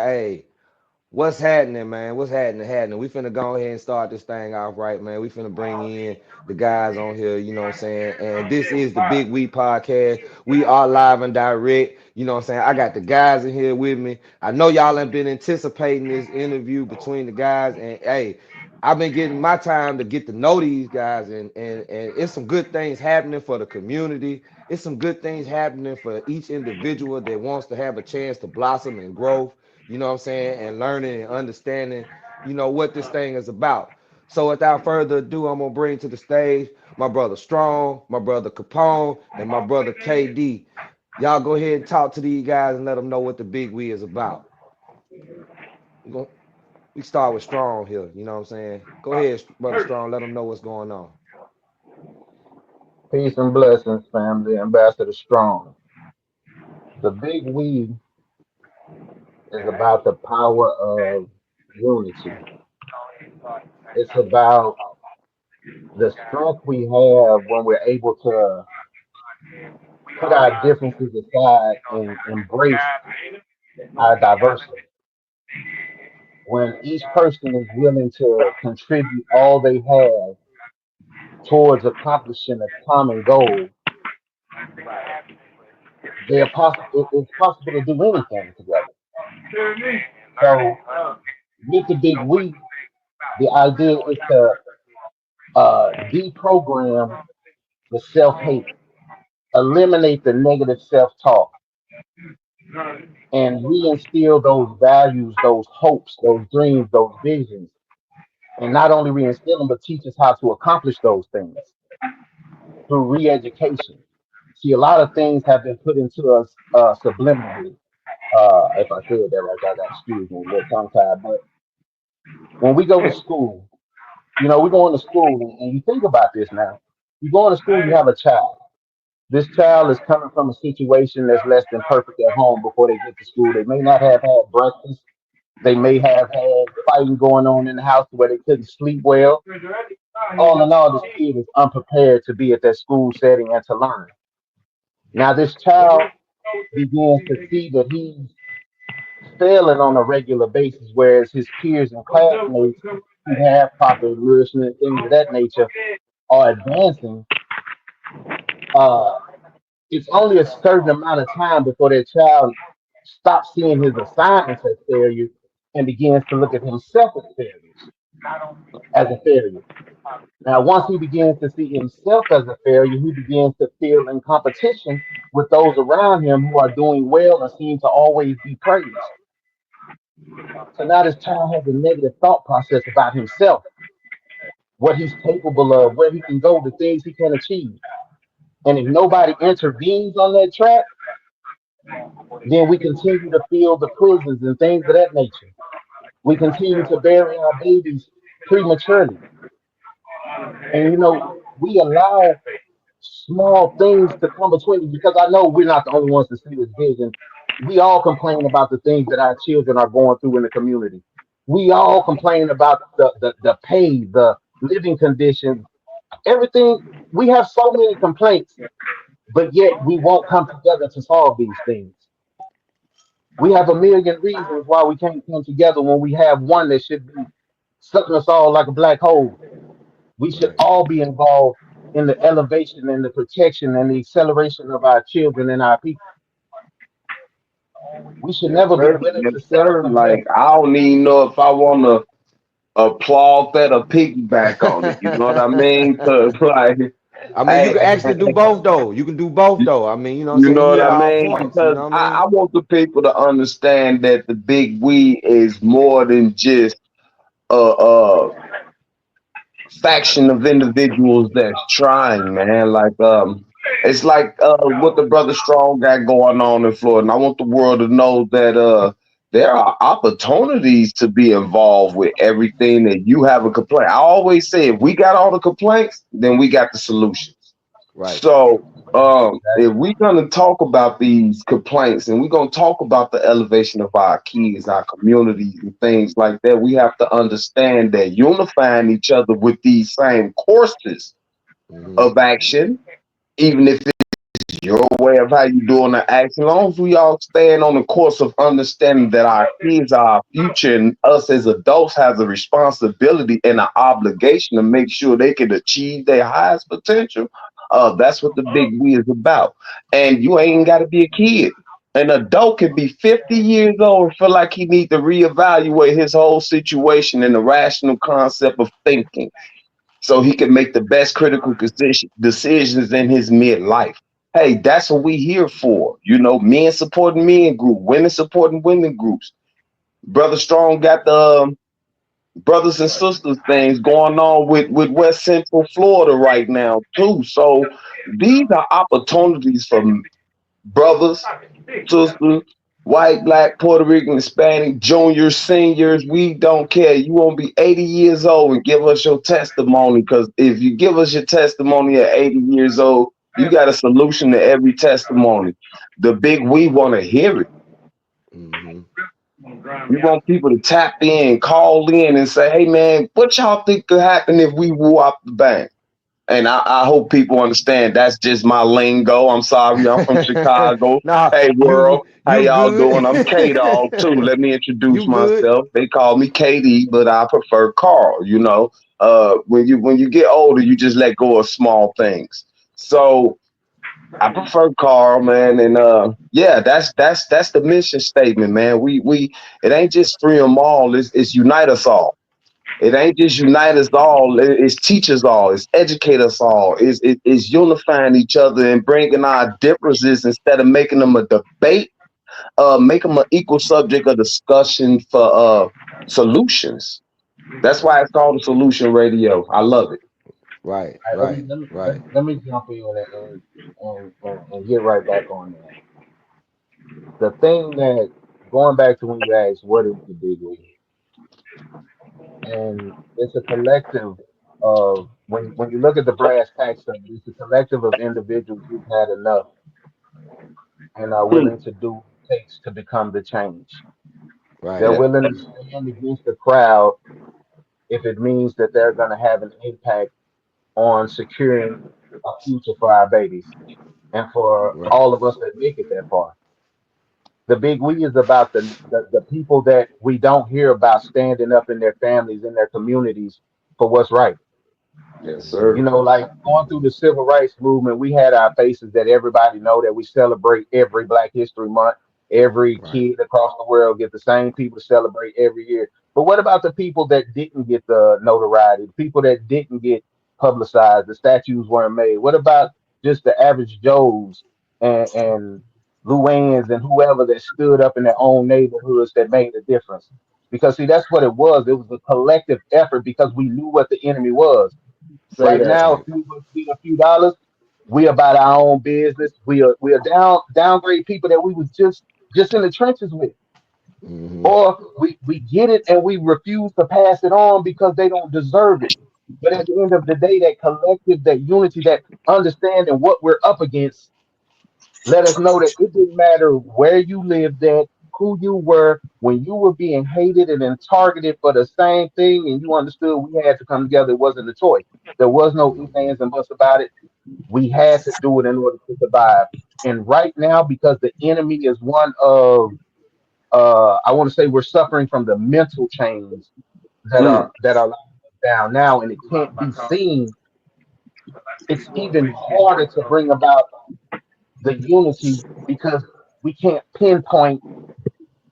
Hey, what's happening, man? What's happening? We finna go ahead and start this thing off right, man. We finna bring in the guys on here, you know what I'm saying? And this is the Big We Podcast. We are live and direct, you know what I'm saying? I got the guys in here with me. I know y'all have been anticipating this interview between the guys, and hey, I've been getting my time to get to know these guys, and it's some good things happening for the community. It's some good things happening for each individual that wants to have a chance to blossom and grow, you know what I'm saying, and learning and understanding, what this thing is about. So without further ado, I'm gonna bring to the stage my brother Strong, my brother Capone, and my brother KD. Y'all go ahead and talk to these guys and let them know what the Big We is about. We start with Strong here, you know what I'm saying? Go ahead, brother Strong, let them know what's going on. Peace and blessings, family. Ambassador Strong. The big we is about the power of unity. It's about the strength we have when we're able to put our differences aside and embrace our diversity. When each person is willing to contribute all they have towards accomplishing a common goal, it's possible to do anything together. So, with the big we, the idea is to deprogram the self hate, eliminate the negative self talk, and reinstill those values, those hopes, those dreams, those visions. And not only reinstill them, but teach us how to accomplish those things through re education. See, a lot of things have been put into us subliminally. If I said that right, I got excuse me, a little tongue tied. But when we go to school, we're going to school, and you think about this now. You go to school, you have a child. This child is coming from a situation that's less than perfect at home before they get to school. They may not have had breakfast. They may have had fighting going on in the house where they couldn't sleep well. All in all, this kid is unprepared to be at that school setting and to learn. Now, this child begins to see that he's failing on a regular basis, whereas his peers and classmates who have proper nourishment, things of that nature, are advancing. Uh, it's only a certain amount of time before that child stops seeing his assignments as failure and begins to look at himself as a failure. Now, once he begins to see himself as a failure, he begins to feel in competition with those around him who are doing well and seem to always be praised. So now this child has a negative thought process about himself, what he's capable of, where he can go, the things he can achieve. And if nobody intervenes on that track, then we continue to fill the prisons and things of that nature. We continue to bury our babies prematurely. And we allow small things to come between us because I know we're not the only ones to see this vision. We all complain about the things that our children are going through in the community. We all complain about the pay, the living conditions, everything. We have so many complaints, but yet we won't come together to solve these things. We have a million reasons why we can't come together when we have one that should be sucking us all like a black hole. We should Right. all be involved in the elevation and the protection and the acceleration of our children and our people. We should Yes, never be sir. willing Yes, to settle sir. for less. Like I don't even know if I want to applaud that or piggyback on it. You know what I mean? Cause like, I mean, you hey, can actually do both though. You can do both though. I mean, you know what I'm you saying? know You what hit I all mean? points, you Because know what I I mean? want the people to understand that the big we is more than just a faction of individuals that's trying, man. Like it's like what the brother Strong got going on in Florida. And I want the world to know that there are opportunities to be involved with everything that you have a complaint. I always say if we got all the complaints, then we got the solutions. Right. So if we're gonna talk about these complaints and we're gonna talk about the elevation of our kids, our communities, and things like that, we have to understand that unifying each other with these same courses Hmm. of action, even if it's your way of how you doing the action. As long as we all stand on the course of understanding that our kids are our future and us as adults has a responsibility and an obligation to make sure they can achieve their highest potential. That's what the big we is about. And you ain't got to be a kid. An adult can be 50 years old and feel like he need to reevaluate his whole situation in the rational concept of thinking so he can make the best critical decisions in his midlife. Hey, that's what we here for. You know, men supporting men group, women supporting women groups. Brother Strong got the brothers and sisters things going on with West Central Florida right now too. So these are opportunities for brothers, sisters, white, black, Puerto Rican, Hispanic, juniors, seniors. We don't care. You won't be 80 years old and give us your testimony, because if you give us your testimony at 80 years old, you got a solution to every testimony. The big we want to hear it. Mm-hmm. We want people to tap in, call in, and say, "Hey, man, what y'all think could happen if we woo out the bank?" And I hope people understand that's just my lingo. I'm sorry, I'm from Chicago. Nah, Hey, world, how you y'all doing? I'm K Dog too. good. Let me introduce You good. myself. They call me KD, but I prefer Carl. You know, when you get older, you just let go of small things. So I prefer Carl, man, and yeah, that's the mission statement, man. We it ain't just free them all. It's unite us all. It ain't just unite us all. It's teach us all. It's educate us all. It's unifying each other and bringing our differences instead of making them a debate. Make them an equal subject of discussion for solutions. That's why Right, it's called a solution radio. I love it. right, All right, right, right. let me jump in and get right back on that. The thing that, going back to when you asked what is the big league, and it's a collective of, when you look at the brass tacks of it, it's a collective of individuals who've had enough and are Mm, willing to do what it takes to become the change. They're Right. yeah. willing to stand against the crowd if it means that they're going to have an impact on securing a future for our babies and for Right. all of us that make it that far. The big we is about the people that we don't hear about standing up in their families, in their communities for what's right. Yes, Mm-hmm. You sir. know, like going through the civil rights movement, we had our faces that everybody know that we celebrate every Black History Month. Every Right. kid across the world get the same people to celebrate every year. But what about the people that didn't get the notoriety, the people that didn't get publicized, the statues weren't made? What about just the average Joes and Luanns and whoever that stood up in their own neighborhoods that made a difference? Because see, that's what it was. It was a collective effort because we knew what the enemy was. Say Right that. now, if Right. you would get a few dollars, we about our own business. We are downgrade people that we was just in the trenches with, Mm-hmm. or we get it and we refuse to pass it on because they don't deserve it. But at the end of the day, that collective, that unity, that understanding what we're up against, let us know that it didn't matter where you lived at, who you were, when you were being hated and then targeted for the same thing, and you understood we had to come together. It wasn't a choice. There was no ifs, Mm-hmm. ands, and buts about it. We had to do it in order to survive. And right now, because the enemy is one of, I want to say we're suffering from the mental chains Mm, that are locking us down now, and it can't be seen. It's even harder to bring about the unity because we can't pinpoint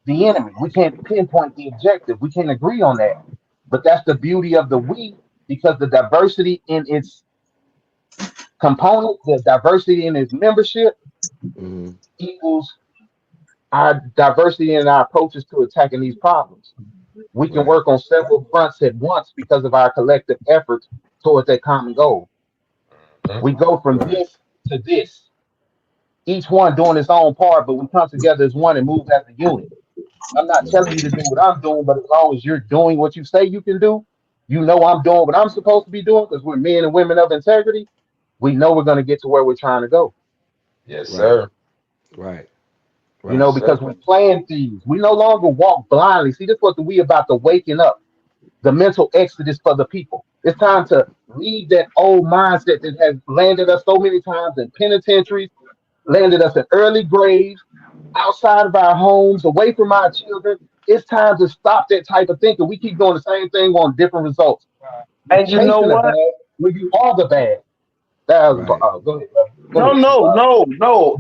the enemy. We can't pinpoint the objective. We can't agree on that. But that's the beauty of the we, because the diversity in its component, the diversity in its membership Mm-hmm. equals our diversity in our approaches to attacking these problems. We can Right. work on several fronts at once because of our collective efforts towards that common goal. We go from Right. this to this, each one doing its own part, but we come together as one and move as a unit. I'm not telling you to do what I'm doing, but as long as you're doing what you say you can do, you know I'm doing what I'm supposed to be doing because we're men and women of integrity. We know we're going to get to where we're trying to go. yes, Right. sir. Right. You Right. know, Yes, sir. because we plan things. We no longer walk blindly. See, this is what we about the waking up, the mental exodus for the people. It's time to leave that old mindset that has landed us so many times in penitentiaries, landed us an early grave outside of our homes, away from our children. It's time to stop that type of thinking. We keep doing the same thing on different results. You're And you know chasing the what? bad when you are the bad. That was, Right. go ahead, brother. Go No, ahead. no, no, no.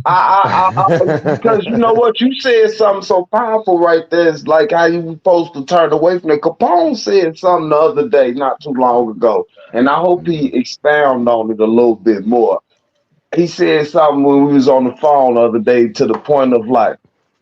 Because you know what? You said something so powerful right there. It's like how you supposed to turn away from it. Capone said something the other day, not too long ago, and I hope he Mhm. expound on it a little bit more. He said something when we was on the phone the other day to the point of like,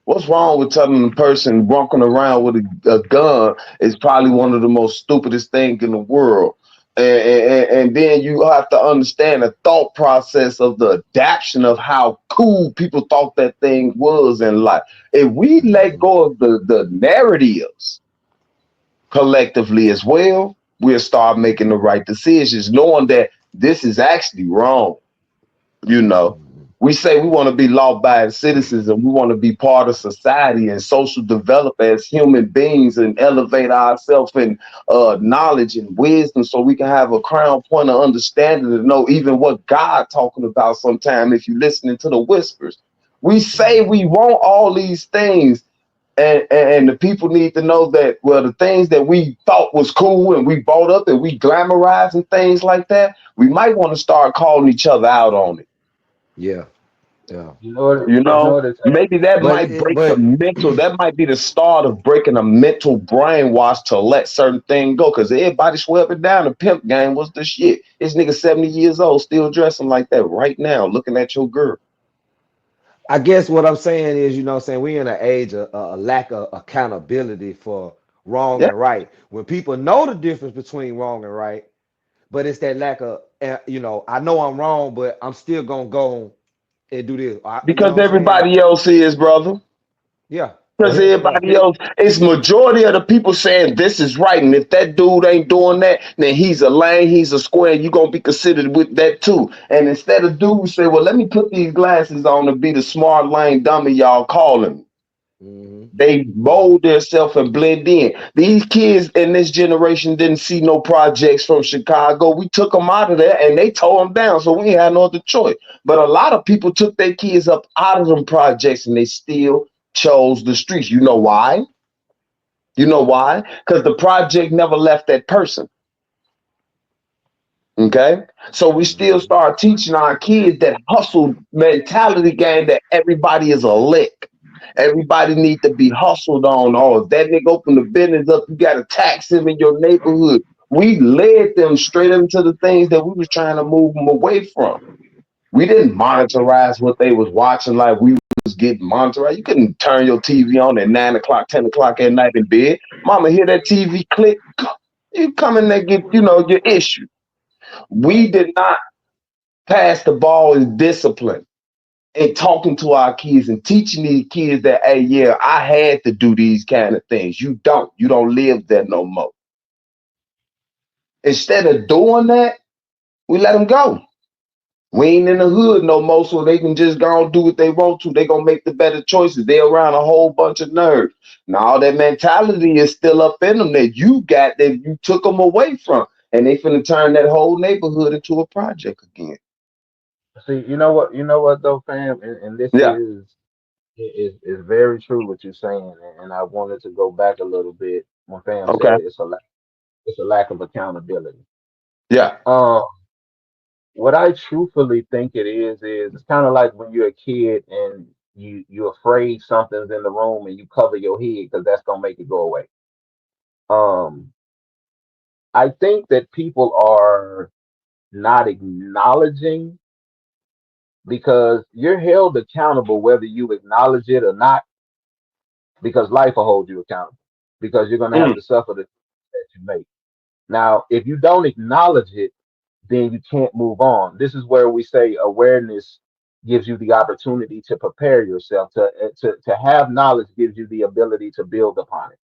what's wrong with telling a person walking around with a gun is probably one of the most stupidest things in the world. And then you have to understand the thought process of the adaptation of how cool people thought that thing was in life. If we let Mhm. go of the narratives collectively as well, we'll start making the right decisions, knowing that this is actually wrong. You know, Mhm. we say we want to be law-abiding citizens and we want to be part of society and social develop as human beings and elevate ourselves in knowledge and wisdom so we can have a crown point of understanding to know even what God talking about sometime if you're listening to the whispers. We say we want all these things, and the people need to know that, well, the things that we thought was cool and we bought up and we glamorized and things like that, we might want to start calling each other out on it. Yeah. Yeah. You know what? You You know know, what it's maybe that But might it, break the but mental. That might be the start of breaking a mental brainwash to let certain things go. Because everybody swear up and down the pimp game was the shit. This nigga 70 years old still dressing like that right now, looking at your girl. I guess what I'm saying is, what I'm saying, we in an age of a lack of accountability for wrong Yeah, and right. When people know the difference between wrong and right, but it's that lack of, I know I'm wrong, but I'm still gonna go and do this. You know because what I'm saying? everybody else is, brother. Yeah, Because yeah. everybody else, it's majority of the people saying this is right, and if that dude ain't doing that, then he's a lame, he's a square, and you're gonna be considered with that too. And instead of dudes say, well, let me put these glasses on and be the smart lame dummy y'all calling me. Hmm. They Hmm. mold themselves and blend in. These kids in this generation didn't see no projects from Chicago. We took them out of there and they tore them down, so we had no other choice. But a lot of people took their kids up out of them projects and they still chose the streets. You know why? You know why? Because the project never left that person. Okay. So we still Hmm. start teaching our kids that hustle mentality game that everybody is a lick. Everybody need to be hustled on. Oh, if that nigga open the business up, you gotta tax him in your neighborhood. We led them straight into the things that we was trying to move them away from. We didn't monitorize what they was watching like we was getting monitored. You couldn't turn your TV on at 9 o'clock, 10 o'clock at night in bed. Mama hear that TV click, you come in there get, your issue. We Right. did not pass the ball in discipline and talking to our kids and teaching these kids that, hey, yeah, I had to do these kind of things. You don't. You don't live there no more. Instead of doing that, we let them go. We ain't in the hood no more, so they can just go and do what they want to. They gonna make the better choices. They around a whole bunch of nerds. Now that mentality is still up in them that you got that you took them away from, and they finna turn that whole neighborhood into a project again. see. You know what though, fam, and this Yeah. is very true what you're saying, and I wanted to go back a little bit when fam said Okay. it's a lack of accountability. Yeah. Um, what I truthfully think it is it's kind of like when you're a kid and you're afraid something's in the room and you cover your head because that's gonna make it go away. Um, I think that people are not acknowledging because you're held accountable whether you acknowledge it or not, because life will hold you accountable because you're gonna have Mm, to suffer the that you make. Now, if you don't acknowledge it, then you can't move on. This is where we say awareness gives you the opportunity to prepare yourself. To have knowledge gives you the ability to build upon it.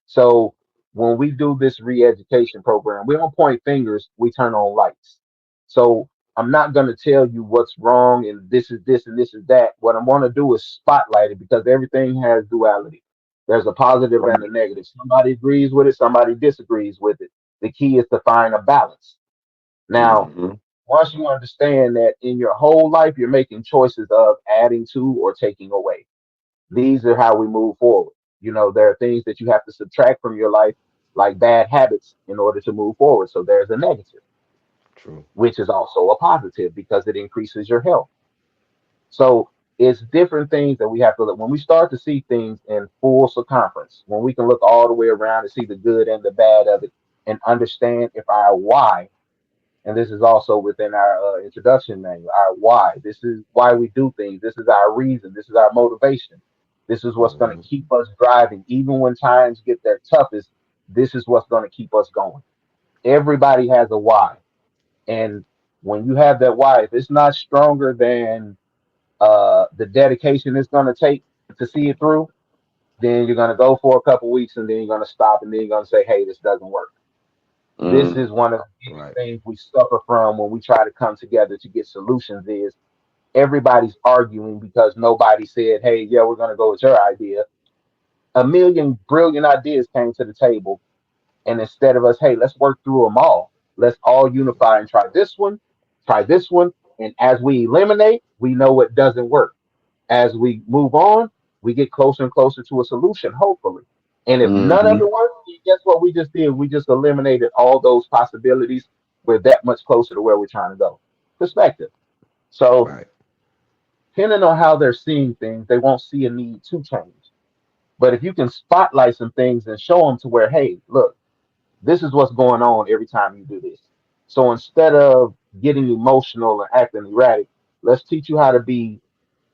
So when we do this re-education program, we don't point fingers, we turn on lights. So I'm not going to tell you what's wrong and this is this and this is that. What I want to do is spotlight it because everything has duality. There's a positive and a right. negative. Somebody agrees with it, somebody disagrees with it. The key is to find a balance. Now, Mhm. once you understand that in your whole life, you're making choices of adding to or taking away. These are how we move forward. You know, there are things that you have to subtract from your life, like bad habits, in order to move forward. So there's a negative, True. which is also a positive because it increases your health. So it's different things that we have to look when we start to see things in full circumference, when we can look all the way around and see the good and the bad of it and understand if our why, and this is also within our introduction manual, our why. This is why we do things. This is our reason. This is our motivation. This is what's going to Hmm. keep us driving. Even when times get their toughest, this is what's going to keep us going. Everybody has a why. And when you have that why, if it's not stronger than the dedication it's going to take to see it through, then you're going to go for a couple weeks and then you're going to stop and then you're going to say, hey, this doesn't work. This Mm. is one of the biggest Right. things we suffer from when we try to come together to get solutions is everybody's arguing because nobody said, hey, yeah, we're going to go with your idea. A million brilliant ideas came to the table. And instead of us, hey, let's work through them all. Let's all unify and try this one. And as we eliminate, we know what doesn't work. As we move on, we get closer and closer to a solution, hopefully. And if none of Hmm. it works, guess what we just did? We just eliminated all those possibilities. We're that much closer to where we're trying to go. Perspective. So, Right. depending on how they're seeing things, they won't see a need to change. But if you can spotlight some things and show them to where, hey, look, this is what's going on every time you do this. So instead of getting emotional and acting erratic, let's teach you how to be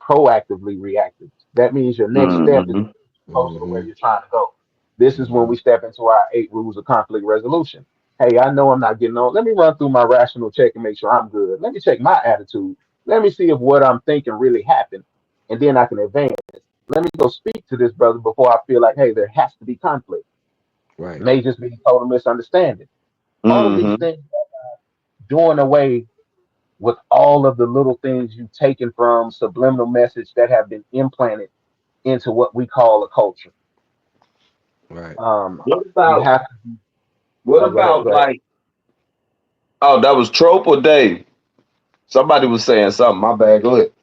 proactively reactive. That means your next step is Hmm. closer to where Hmm. you're trying to go. This is when Hmm. we step into our 8 rules of conflict resolution. Hey, I know I'm not getting on. Let me run through my rational check and make sure I'm good. Let me check my attitude. Let me see if what I'm thinking really happened, and then I can advance. Let me go speak to this brother before I feel like, hey, there has to be conflict. Right. May just be total misunderstanding. All of these Hmm. things doing away with all of the little things you've taken from subliminal message that have been implanted into what we call a culture. Right. Um, What you about have to. what Oh, go ahead. about Go ahead. like? Oh, that was Trope or Dave? Somebody was saying something. My bad. Go ahead.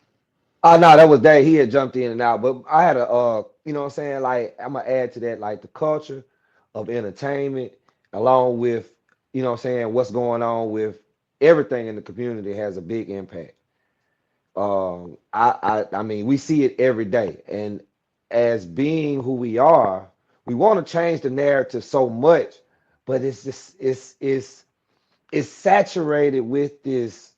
Oh no, that was Dave. He had jumped in and out. But I had a you know what I'm saying? Like I'm gonna add to that, like the culture of entertainment, along with, you know what I'm saying, what's going on with everything in the community has a big impact. I mean, we see it every day. And as being who we are, we want to change the narrative so much, but it's just it's saturated with this.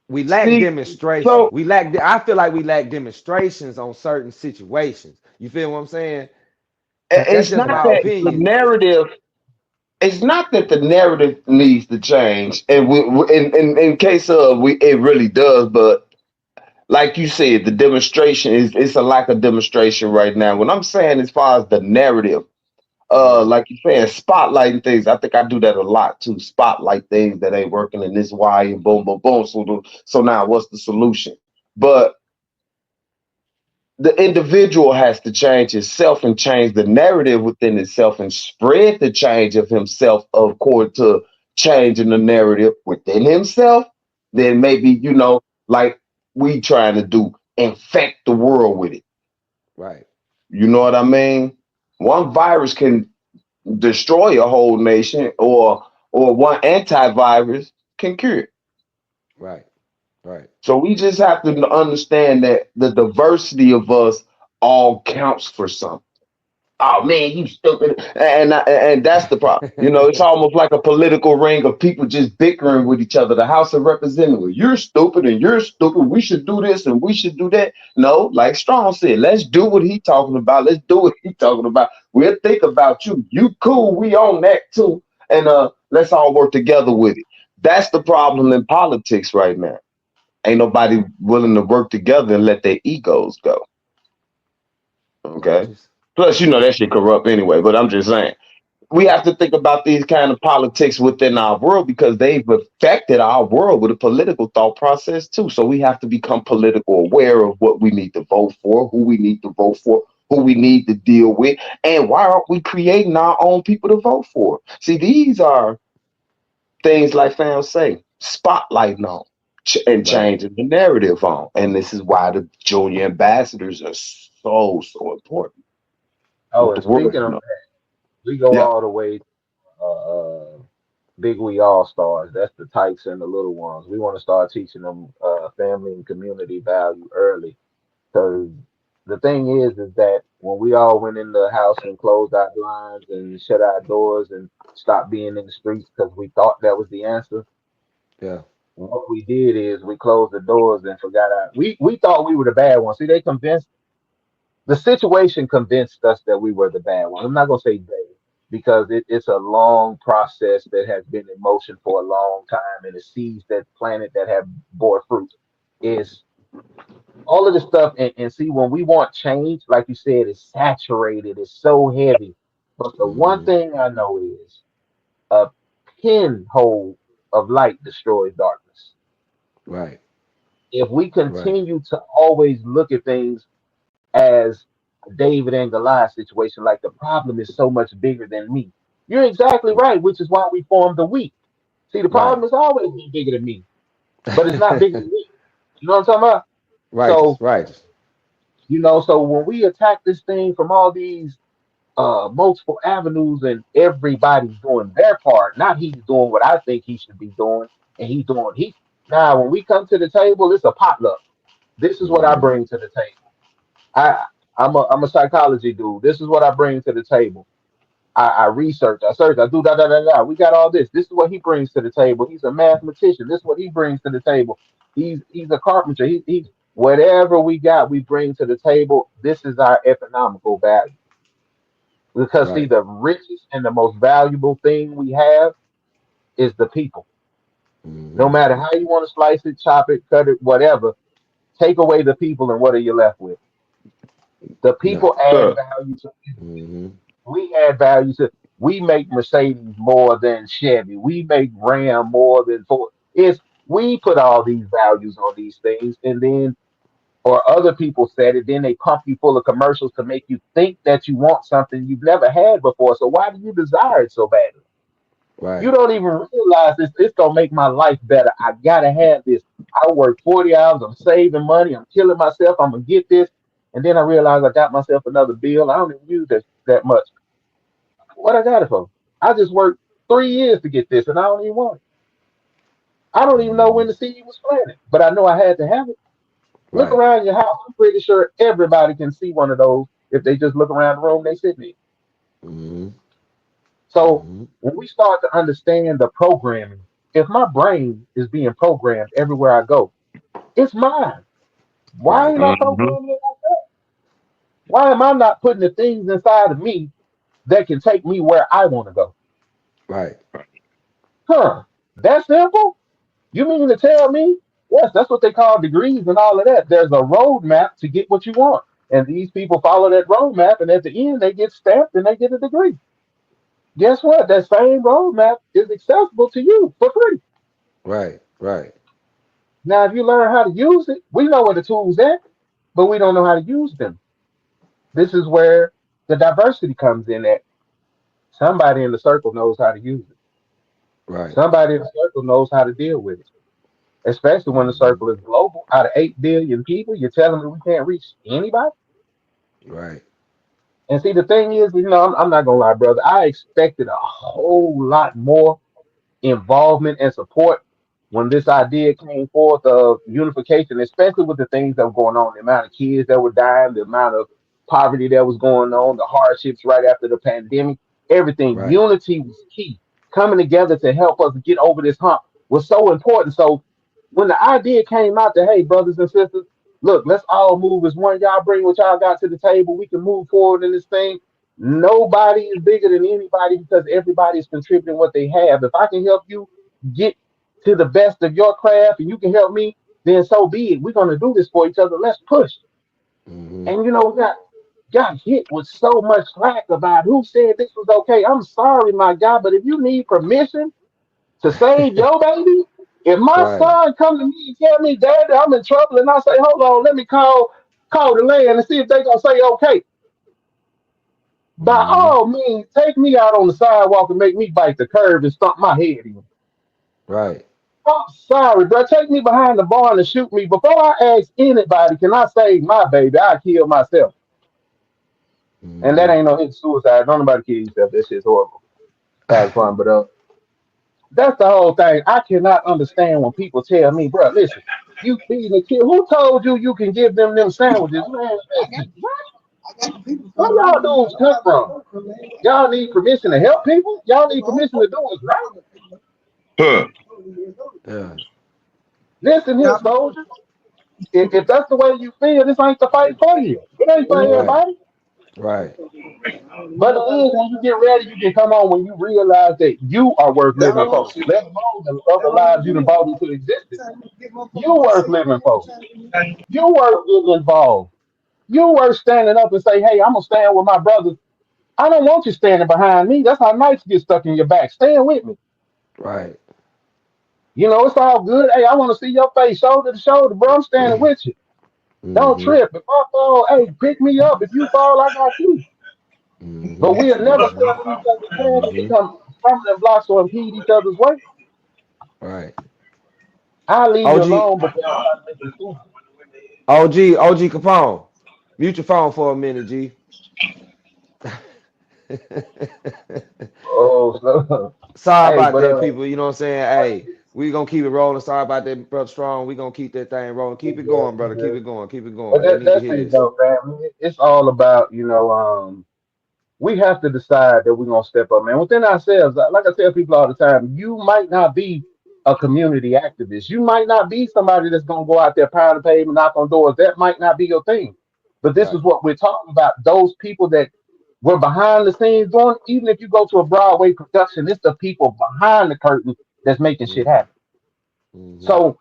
We lack See, demonstration. so I feel like we lack demonstrations on certain situations. You feel what I'm saying? That's it's just not my that the opinion. narrative. It's not that the narrative needs to change, and in case of we, it really does. But like you said, the demonstration is it's a lack of demonstration right now. What I'm saying, as far as the narrative, Mhm. like you're saying, spotlighting things. I think I do that a lot too. Spotlight things that ain't working, and this why, and boom, boom, boom. So now, what's the solution? But the individual has to change himself and change the narrative within itself and spread the change of himself according to changing the narrative within himself. Then maybe, like we trying to do, infect the world with it. Right, You know what I mean? One virus can destroy a whole nation, or one antivirus can cure it. right, right, So we just have to understand that the diversity of us all counts for something. Oh man, you stupid, and that's the problem. It's almost like a political ring of people just bickering with each other. The House of Representatives, you're stupid and you're stupid. We should do this and we should do that. No, like Strong said, let's do what he talking about. Let's do what he talking about. We'll think about you. You cool. We on that too, and let's all work together with it. That's the problem in politics right now. Ain't nobody willing to work together and let their egos go. I'm Okay. just, Plus, I'm that just, shit corrupt anyway. But I'm just saying, we have to think about these kind of politics within our world because they've affected our world with a political thought process too. So we have to become political aware of what we need to vote for, who we need to vote for, who we need to deal with, and why aren't we creating our own people to vote for? See, things like fam say, spotlighting on and Right. changing the narrative on. And this is why the junior ambassadors are so important. Oh, What the and world speaking of know. that, we go Yeah. all the way Big We All Stars. That's the tykes and the little ones. We want to start teaching them family and community value early. Because the thing is that when we all went in the house and closed our blinds and shut our doors and stopped being in the streets because we thought that was the answer, Yeah. what we did is we closed the doors and forgot our. We thought we were the bad ones. See, they convinced the situation convinced us that we were the bad ones. I'm not gonna say they because it's a long process that has been in motion for a long time, and the seeds that planted that have bore fruit is all of this stuff. And see, when we want change, like you said, it's saturated, it's so heavy. But the one Hmm. thing I know is a pinhole of light destroys darkness. Right. If we Right. continue to always look at things as a David and Goliath situation, like the problem is so much bigger than me. You're exactly right, which is why we formed the we. See, the Right. problem has always been bigger than me, but it's not bigger than me. You know what I'm talking about? Righteous. So, Righteous. so when we attack this thing from all these multiple avenues and everybody's doing their part, not he's doing what I think he should be doing, and he's doing he now when we come to the table, it's a potluck. This is what I Hmm. bring to the table. I'm a psychology dude. This is what I bring to the table. I research, I search, I do da da da da. We got all this. This is what he brings to the table. He's a mathematician. This is what he brings to the table. He's a carpenter. He's whatever we got, we bring to the table. This is our economical value. Because see, Right. the richest and the most valuable thing we have is the people. No Hmm. matter how you want to slice it, chop it, cut it, whatever, take away the people and what are you left with? The people Nothing. add Sir. value to Hmm. we add value to we make Mercedes more than Chevy. We make Ram more than Ford. It's we put all these values on these things and then or other people said it, then they pump you full of commercials to make you think that you want something you've never had before. So why do you desire it so badly? You Right. don't even realize this. It's gonna make my life better. I gotta have this. I work 40 hours. I'm saving money. I'm killing myself. I'm gonna get this, and then I realize I got myself another bill. I don't even use that much. What I got it for? I just worked 3 years to get this, and I don't even want it. I don't even know when Hmm. the seed was planted, but I know I had to have it. Look Right. around your house. I'm pretty sure everybody can see one of those if they just look around the room they sit in. Hmm. So Hmm. when we start to understand the programming, if my brain is being programmed everywhere I go, it's mine. Why Right. ain't I Hmm. programming it like that? Why am I not putting the things inside of me that can take me where I want to go? Right. Huh? That simple? You mean to tell me? Yes, that's what they call degrees and all of that. There's a roadmap to get what you want. And these people follow that roadmap, and at the end, they get stamped and they get a degree. Guess what? That same roadmap is accessible to you for free. Right. Right. Now, if you learn how to use it, we know where the tools at, but we don't know how to use them. This is where the diversity comes in at. Somebody in the circle knows how to use it. Right. Somebody in the circle knows how to deal with it, especially when the Hmm. circle is global. Out of 8 billion people, you're telling me we can't reach anybody? Right. And see, the thing is, I'm not going to lie, brother. I expected a whole lot more involvement and support when this idea came forth of unification, especially with the things that were going on, the amount of kids that were dying, the amount of poverty that was going on, the hardships right after the pandemic, everything. Right. Unity was key. Coming together to help us get over this hump was so important. So when the idea came out that, hey, brothers and sisters, look, let's all move as one. Y'all bring what y'all got to the table. We can move forward in this thing. Nobody is bigger than anybody because everybody is contributing what they have. If I can help you get to the best of your craft and you can help me, then so be it. We're gonna do this for each other. Let's push. Hmm. And we got hit with so much slack about who said this was okay. I'm sorry, my guy, but if you need permission to save your baby, if my Right. son come to me and tell me, Daddy, I'm in trouble, and I say, hold on, let me call the land and see if they gonna say okay. By Hmm. all means, take me out on the sidewalk and make me bite the curb and stomp my head in. Right. I'm sorry, bro. Take me behind the barn and shoot me. Before I ask anybody, can I save my baby? I kill myself. And that Mm-hmm. ain't no hit suicide. Don't nobody kill yourself. That shit's horrible. Have fun. But that's the whole thing. I cannot understand when people tell me, bro, listen, you feeding the kid. Who told you you can give them sandwiches? Man, listen, where y'all dudes come from? Y'all need permission to help people? Y'all need permission to do what's right? Huh. Yeah. Listen here, soldier. If that's the way you feel, this ain't the fight for you. It ain't for Right. everybody. Right. But it is when you get ready, you can come on when you realize that you are worth living for. Let alone the other lives you done brought into existence. You worth living for. You worth getting involved. You worth standing up and say, hey, I'm gonna stand with my brothers. I don't want you standing behind me. That's how knives get stuck in your back. Stand with me. Right. You know, it's all good. Hey, I want to see your face shoulder to shoulder, bro. I'm standing with you. Don't Mm-hmm. trip. If I fall, hey, pick me up. If you fall, I got you. Mm-hmm. But we'll never step in each other's path and Mm-hmm. become permanent blocks or impede each other's way. Right. I'll leave you OG. alone before I try to make a decision. OG Capone. Mute your phone for a minute, G. Oh, so, Sorry hey, about but that, people. You know what I'm saying? Hey, we gonna keep it rolling. Sorry about that, brother Strong. We gonna keep that thing rolling. Keep it yeah, going, brother. Keep yeah. it going. Keep it But going. They need to that's hear it this. though, man. It's all about, we have to decide that we're gonna step up, man. Within ourselves, like I tell people all the time, you might not be a community activist. You might not be somebody that's gonna go out there, pound the pavement, knock on doors. That might not be your thing. But this is Right. what we're talking about. Those people that were behind the scenes doing, even if you go to a Broadway production, it's the people behind the curtain that's making shit Mm-hmm. happen. Mm-hmm. So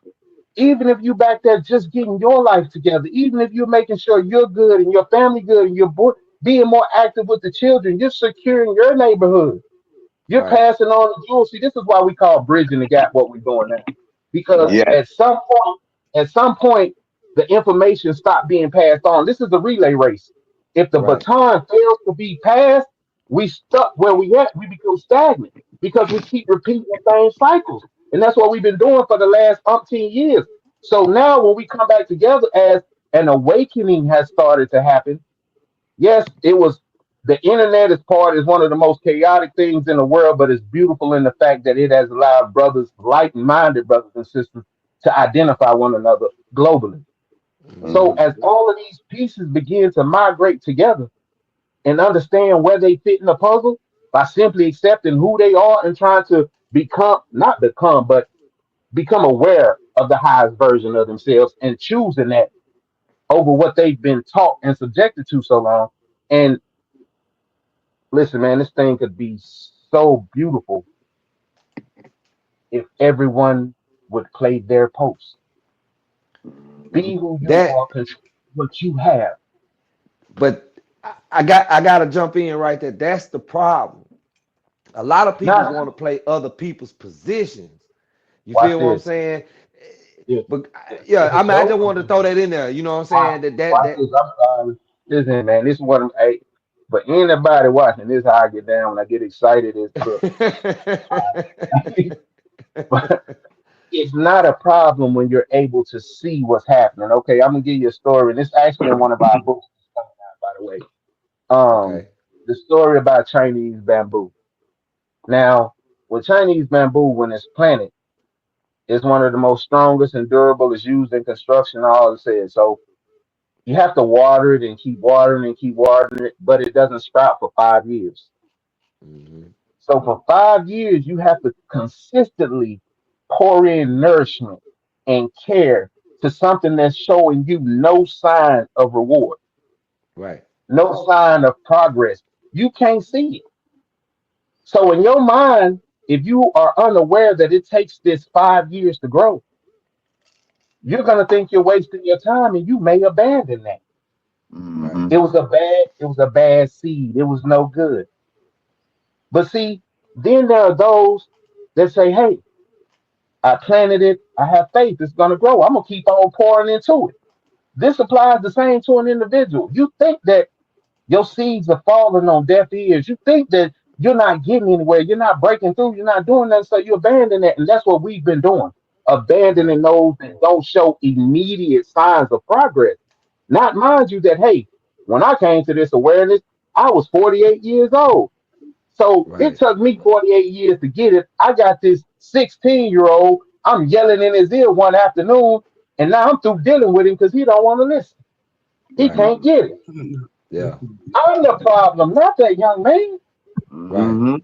even if you back there just getting your life together, even if you're making sure you're good and your family good and being more active with the children, you're securing your neighborhood. You're Right. passing on the jewels. See, this is why we call bridging the gap what we're doing now. Because Yeah. at some point, the information stopped being passed on. This is a relay race. If the Right. baton fails to be passed, we stuck where we at. We become stagnant because we keep repeating the same cycles. And that's what we've been doing for the last umpteen years. So now when we come back together as an awakening has started to happen, yes, it was the internet is one of the most chaotic things in the world, but it's beautiful in the fact that it has allowed brothers, like-minded brothers and sisters, to identify one another globally. So Mm-hmm. Mhm. as all of these pieces begin to migrate together and understand where they fit in the puzzle by simply accepting who they are and trying to become, not become, but become aware of the highest version of themselves and choosing that over what they've been taught and subjected to so long. And listen, man, this thing could be so beautiful if everyone would play their post. Be who you That, are, control what you have. but I gotta jump in right there. That's the problem. A lot of people Not want to play other people's positions. You watch feel what I'm this. saying? Yeah. But yeah, If I it's mean, I your just wanted to throw position, that in there. You know what I'm watch, saying? That watch this. I'm sorry. Listen, man, this is what I'm. Hey, but anybody watching, this is how I get down when I get excited. Is look, but it's not a problem when you're able to see what's happening. Okay, I'm gonna give you a story, and it's actually in one of our books that's coming out, by the way. Okay. The story about Chinese bamboo. Now, with Chinese bamboo, when it's planted, it's one of the most strongest and durable. It's used in construction. All it says. So you have to water it and keep watering and keep watering it, but it doesn't sprout for 5 years. Hmm. So for 5 years, you have to consistently pour in nourishment and care to something that's showing you no sign of reward, Right. no sign of progress. You can't see it. So in your mind, if you are unaware that it takes this 5 years to grow, you're gonna think you're wasting your time and you may abandon that. Right. Mhm. It was a bad seed. It was no good. But see, then there are those that say, hey, I planted it, I have faith, it's gonna grow. I'm gonna keep on pouring into it. This applies the same to an individual. You think that your seeds are falling on deaf ears. You think that you're not getting anywhere. You're not breaking through. You're not doing that. So you abandon that. And that's what we've been doing. Right. Abandoning those that don't show immediate signs of progress. Not mind you that, hey, when I came to this awareness, I was 48 years old. So it Right. took me 48 years to get it. I got this 16-year-old. I'm yelling in his ear one afternoon, and now I'm through dealing with him because he don't want to listen. He Right. can't get it. Yeah. I'm the problem, not that young man. Right. Mm-hmm.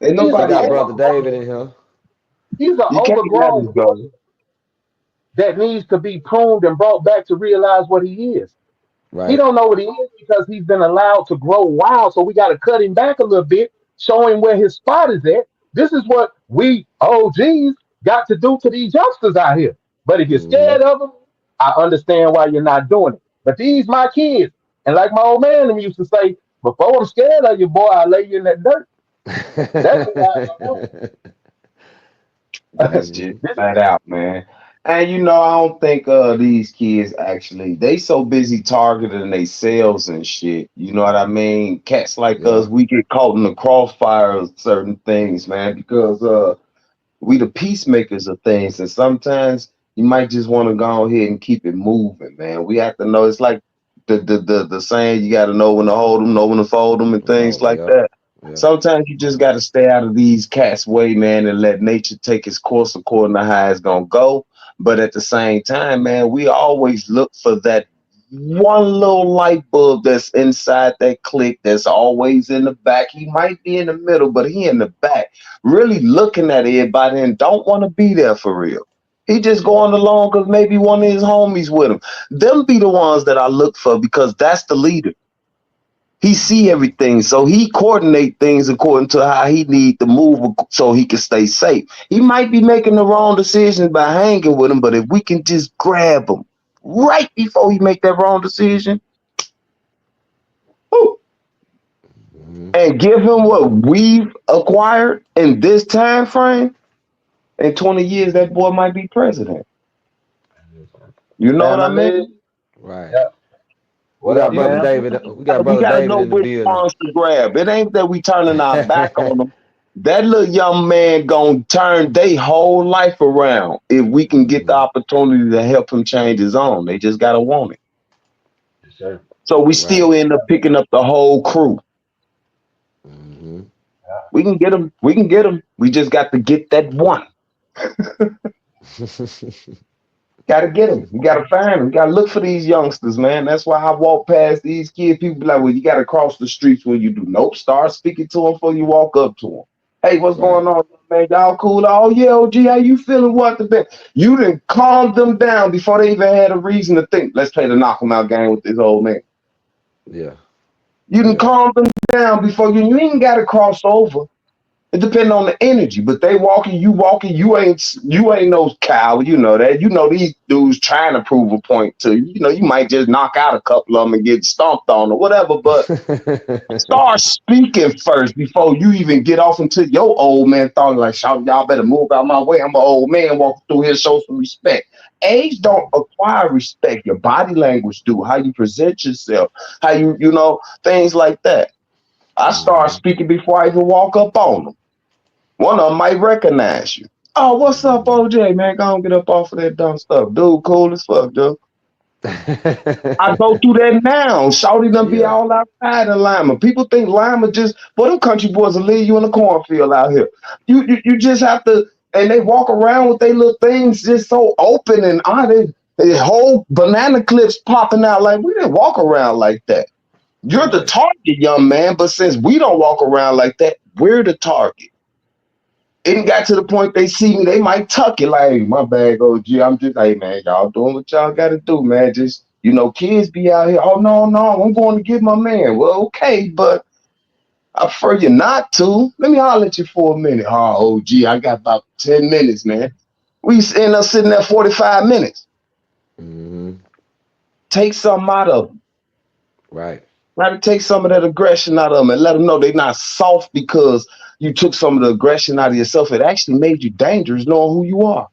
Ain't He's We a nobody got got brother David overgrown. in here. He's an you can't let overgrown him go. boy that needs to be pruned and brought back to realize what he is. He Right. don't know what he is because he's been allowed to grow wild. So we got to cut him back a little bit, show him where his spot is at. This is what we OGs got to do to these youngsters out here. But if you're Mm-hmm. scared of them, I understand why you're not doing it. But these my kids, and like my old man them used to say, before I'm scared of you, boy, I lay you in that dirt. That's what I That's Mm-hmm. just this, flat out, man. And I don't think these kids actually they so busy targeting themselves and shit. You know what I mean? Cats like us, Yeah. we get caught in the crossfire of certain things, man, because we the peacemakers of things, and sometimes you might just want to go ahead and keep it moving, man. We have to know it's like the saying you got to know when to hold them, know when to fold them, and things Fold. like Yep. that. Yep. Sometimes you just got to stay out of these cats' way, man, and let nature take its course according to how it's gonna go. But at the same time, man, we always look for that one little light bulb that's inside that clique that's always in the back. He might be in the middle, but he in the back really looking at everybody and don't want to be there for real. He just yeah, going along because maybe one of his homies with him. Them be the ones that I look for because that's the leader. He see everything, so he coordinate things according to how he need to move so he can stay safe. He might be making the wrong decisions by hanging with him, but if we can just grab him right before he make that wrong decision, whew, Mm-hmm. and give him what we've acquired in this time frame, in 20 years, that boy might be president. You know what I family. mean? Right. Yeah. We What got up, You, brother fam? David. We got we brother gotta David know in the which building. ones to grab. It ain't that we turning our back on them. That little young man gonna turn their whole life around if we can get the Mm-hmm. opportunity to help him change his own. They just gotta want it. Yes, sir. So we Right. still end up picking up the whole crew. Mm-hmm. We can get him. We can get him. We just got to get that one. Got to get them. You got to find them. You got to look for these youngsters, man. That's why I walk past these kids. People be like, well, you got to cross the streets when you do. Nope. Start speaking to them before you walk up to them. Hey, what's Right. going on, man? Y'all cool? Oh, yeah, OG, how you feeling? What the bit? You didn't calm them down before they even had a reason to think, let's play the knock 'em out game with this old man. Yeah. You didn't Yeah. calm them down before you ain't got to cross over. It depends on the energy, but they walking, you ain't no cow, you know that. You know these dudes trying to prove a point to you. You know, you might just knock out a couple of them and get stomped on or whatever, but start speaking first before you even get off into your old man thought like, shout, y'all better move out my way. I'm an old man walking through here, show some respect. Age don't acquire respect. Your body language do, how you present yourself, how things like that. I start Mm-hmm. speaking before I even walk up on them. One of them might recognize you. Oh, what's up, Mm-hmm. OJ, man? Go on, get up off of that dumb stuff. Dude, cool as fuck, dude. I go through that now. Shouty done be Yeah. all outside in Lima. People think Lima just, boy, them country boys will leave you in a cornfield out here. You just have to, and they walk around with their little things just so open and they whole banana clips popping out. Like, we didn't walk around like that. You're the Right. target, young man, but since we don't walk around like that, we're the target. It got to the point they see me, they might tuck it like, hey, my bad, OG. I'm just, hey, man, y'all doing what y'all got to do, man. Just, kids be out here. Oh, no, no, I'm going to get my man. Well, okay, but I prefer you not to. Let me holler at you for a minute. Oh, OG, I got about 10 minutes, man. We end up sitting there 45 minutes. Mm-hmm. Take something out of them. Right. Try to take some of that aggression out of them and let them know they're not soft because you took some of the aggression out of yourself. It actually made you dangerous knowing who you are.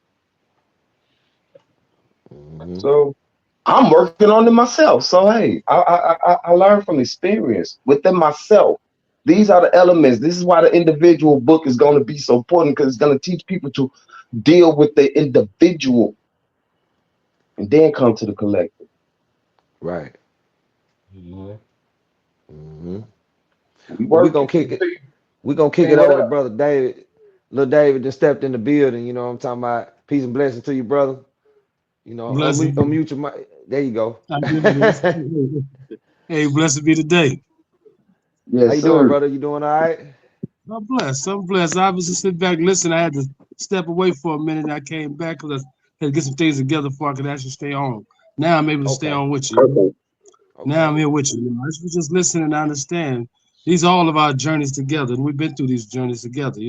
Mm-hmm. So I'm working on it myself. So hey, I learned from experience within myself. These are the elements. This is why the individual book is going to be so important because it's going to teach people to deal with the individual and then come to the collective. Right. Mhm. Hmm. We Well, working. we gonna kick See it what over to up? brother David. Little David just stepped in the building. You know what I'm talking about. Peace and blessings to you, brother. You know, Blessed. unmute your mic. There you go. I did this. Hey, blessed be the day. How Yes, you doing, sir. brother? You doing all right? I'm blessed. I'm blessed. I was just sit back and listen. I had to step away for a minute. And I came back because I had to get some things together before I could actually stay on. Now I'm able to stay Okay. on with you. Okay. Now I'm Okay. here with you. I was just listening and I understand. These are all of our journeys together, and we've been through these journeys together.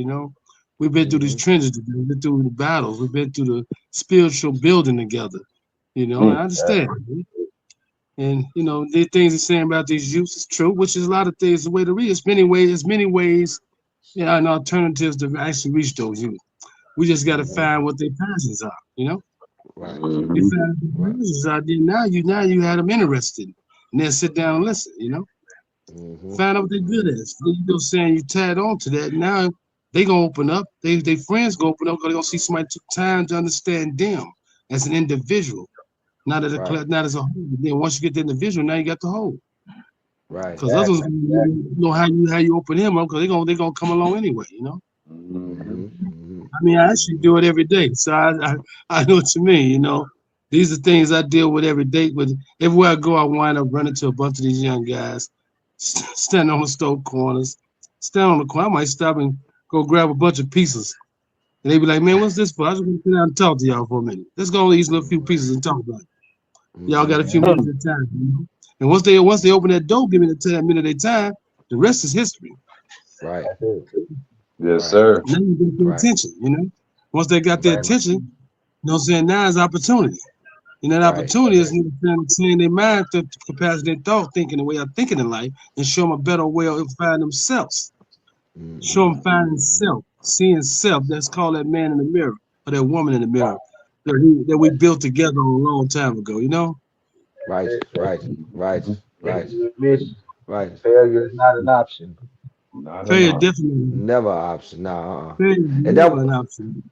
We've been through these Hmm. trenches together. We've been through the battles. We've been through the spiritual building together. And I Mm. Yeah. understand. And the things he's saying about these youths is true, which is a lot of things the way to read. There's many ways, and alternatives to actually reach those youth. We just got to Hmm. find what their passions are. Right. You Mhm. find their Right. passions out there. Now you had them interested, and then sit down and listen. Hmm. Find out what they're good at. So saying you tied on to that. Now they gonna open up. They friends gonna open up because they gonna see somebody took time to understand them as an individual, Right. not as a whole. Then once you get the individual, now you got the whole. Right. Because others Exactly. Exactly. know how you open him up because they gonna come along anyway. Mhm. Hmm. Hmm. I mean, I actually do it every day, so I know what you mean. These are things I deal with every day. But everywhere I go, I wind up running to a bunch of these young guys, standing on the stove corners, stand on the corner. I might stop and go grab a bunch of pieces, and they be like, "Man, what's this for?" I just want to sit down and talk to y'all for a minute. Let's go on these little few pieces and talk about it. Y'all got a few Hmm. minutes at a time. And once they open that door, give me the 10 minute of their time. The rest is history. Right. That's it. Yes, Right. sir. Now you get their Right. attention. Once they got their Right. attention, what I'm saying? Now is opportunity. And that Right. opportunity is to train their mind to capacity their thought, thinking the way I'm thinking in life, and show them a better way of finding themselves. Show Hmm. them finding Hmm. self, seeing self. Let's call that man in the mirror or that woman in the mirror that we built together a long time ago. Right. That's it. Right. Right. Mhm. Right. Admission. Right. Failure is not an option. Not Failure enough. definitely, Never an option. Nah. failure is And never that an option.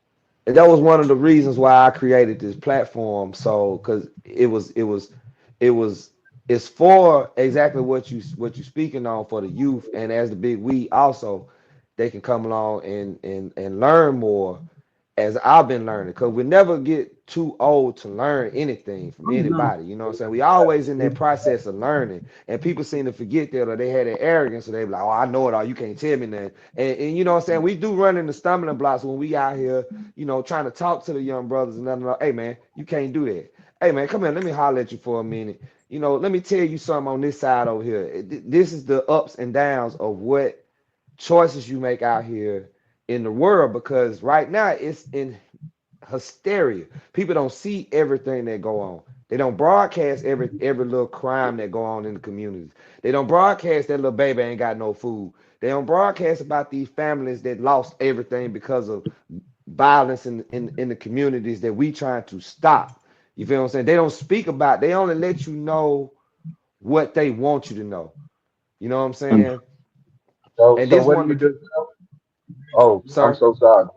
and that was one of the reasons why I created this platform. So, because it was, it's for exactly what you speaking on for the youth, and as the big we also, they can come along and learn more as I've been learning, because we never get too old to learn anything from Oh no. anybody. You know what I'm saying? We always in that process of learning, and people seem to forget that, or they had that arrogance, so they be like, "Oh, I know it all. You can't tell me nothing." And you know what I'm saying? We do run into stumbling blocks when we out here, trying to talk to the young brothers and nothing. Hey man, you can't do that. Hey man, come here. Let me holler at you for a minute. Let me tell you something on this side over here. This is the ups and downs of what choices you make out here in the world, because right now it's in hysteria. People don't see everything that go on. They don't broadcast every little crime that go on in the communities. They don't broadcast that little baby ain't got no food. They don't broadcast about these families that lost everything because of violence in the communities that we trying to stop. You feel what I'm saying? They don't speak about, they only let you know what they want you to know. You know what I'm Mm. saying? So And so this what do one you of the, do? Oh, I'm sir. so sorry.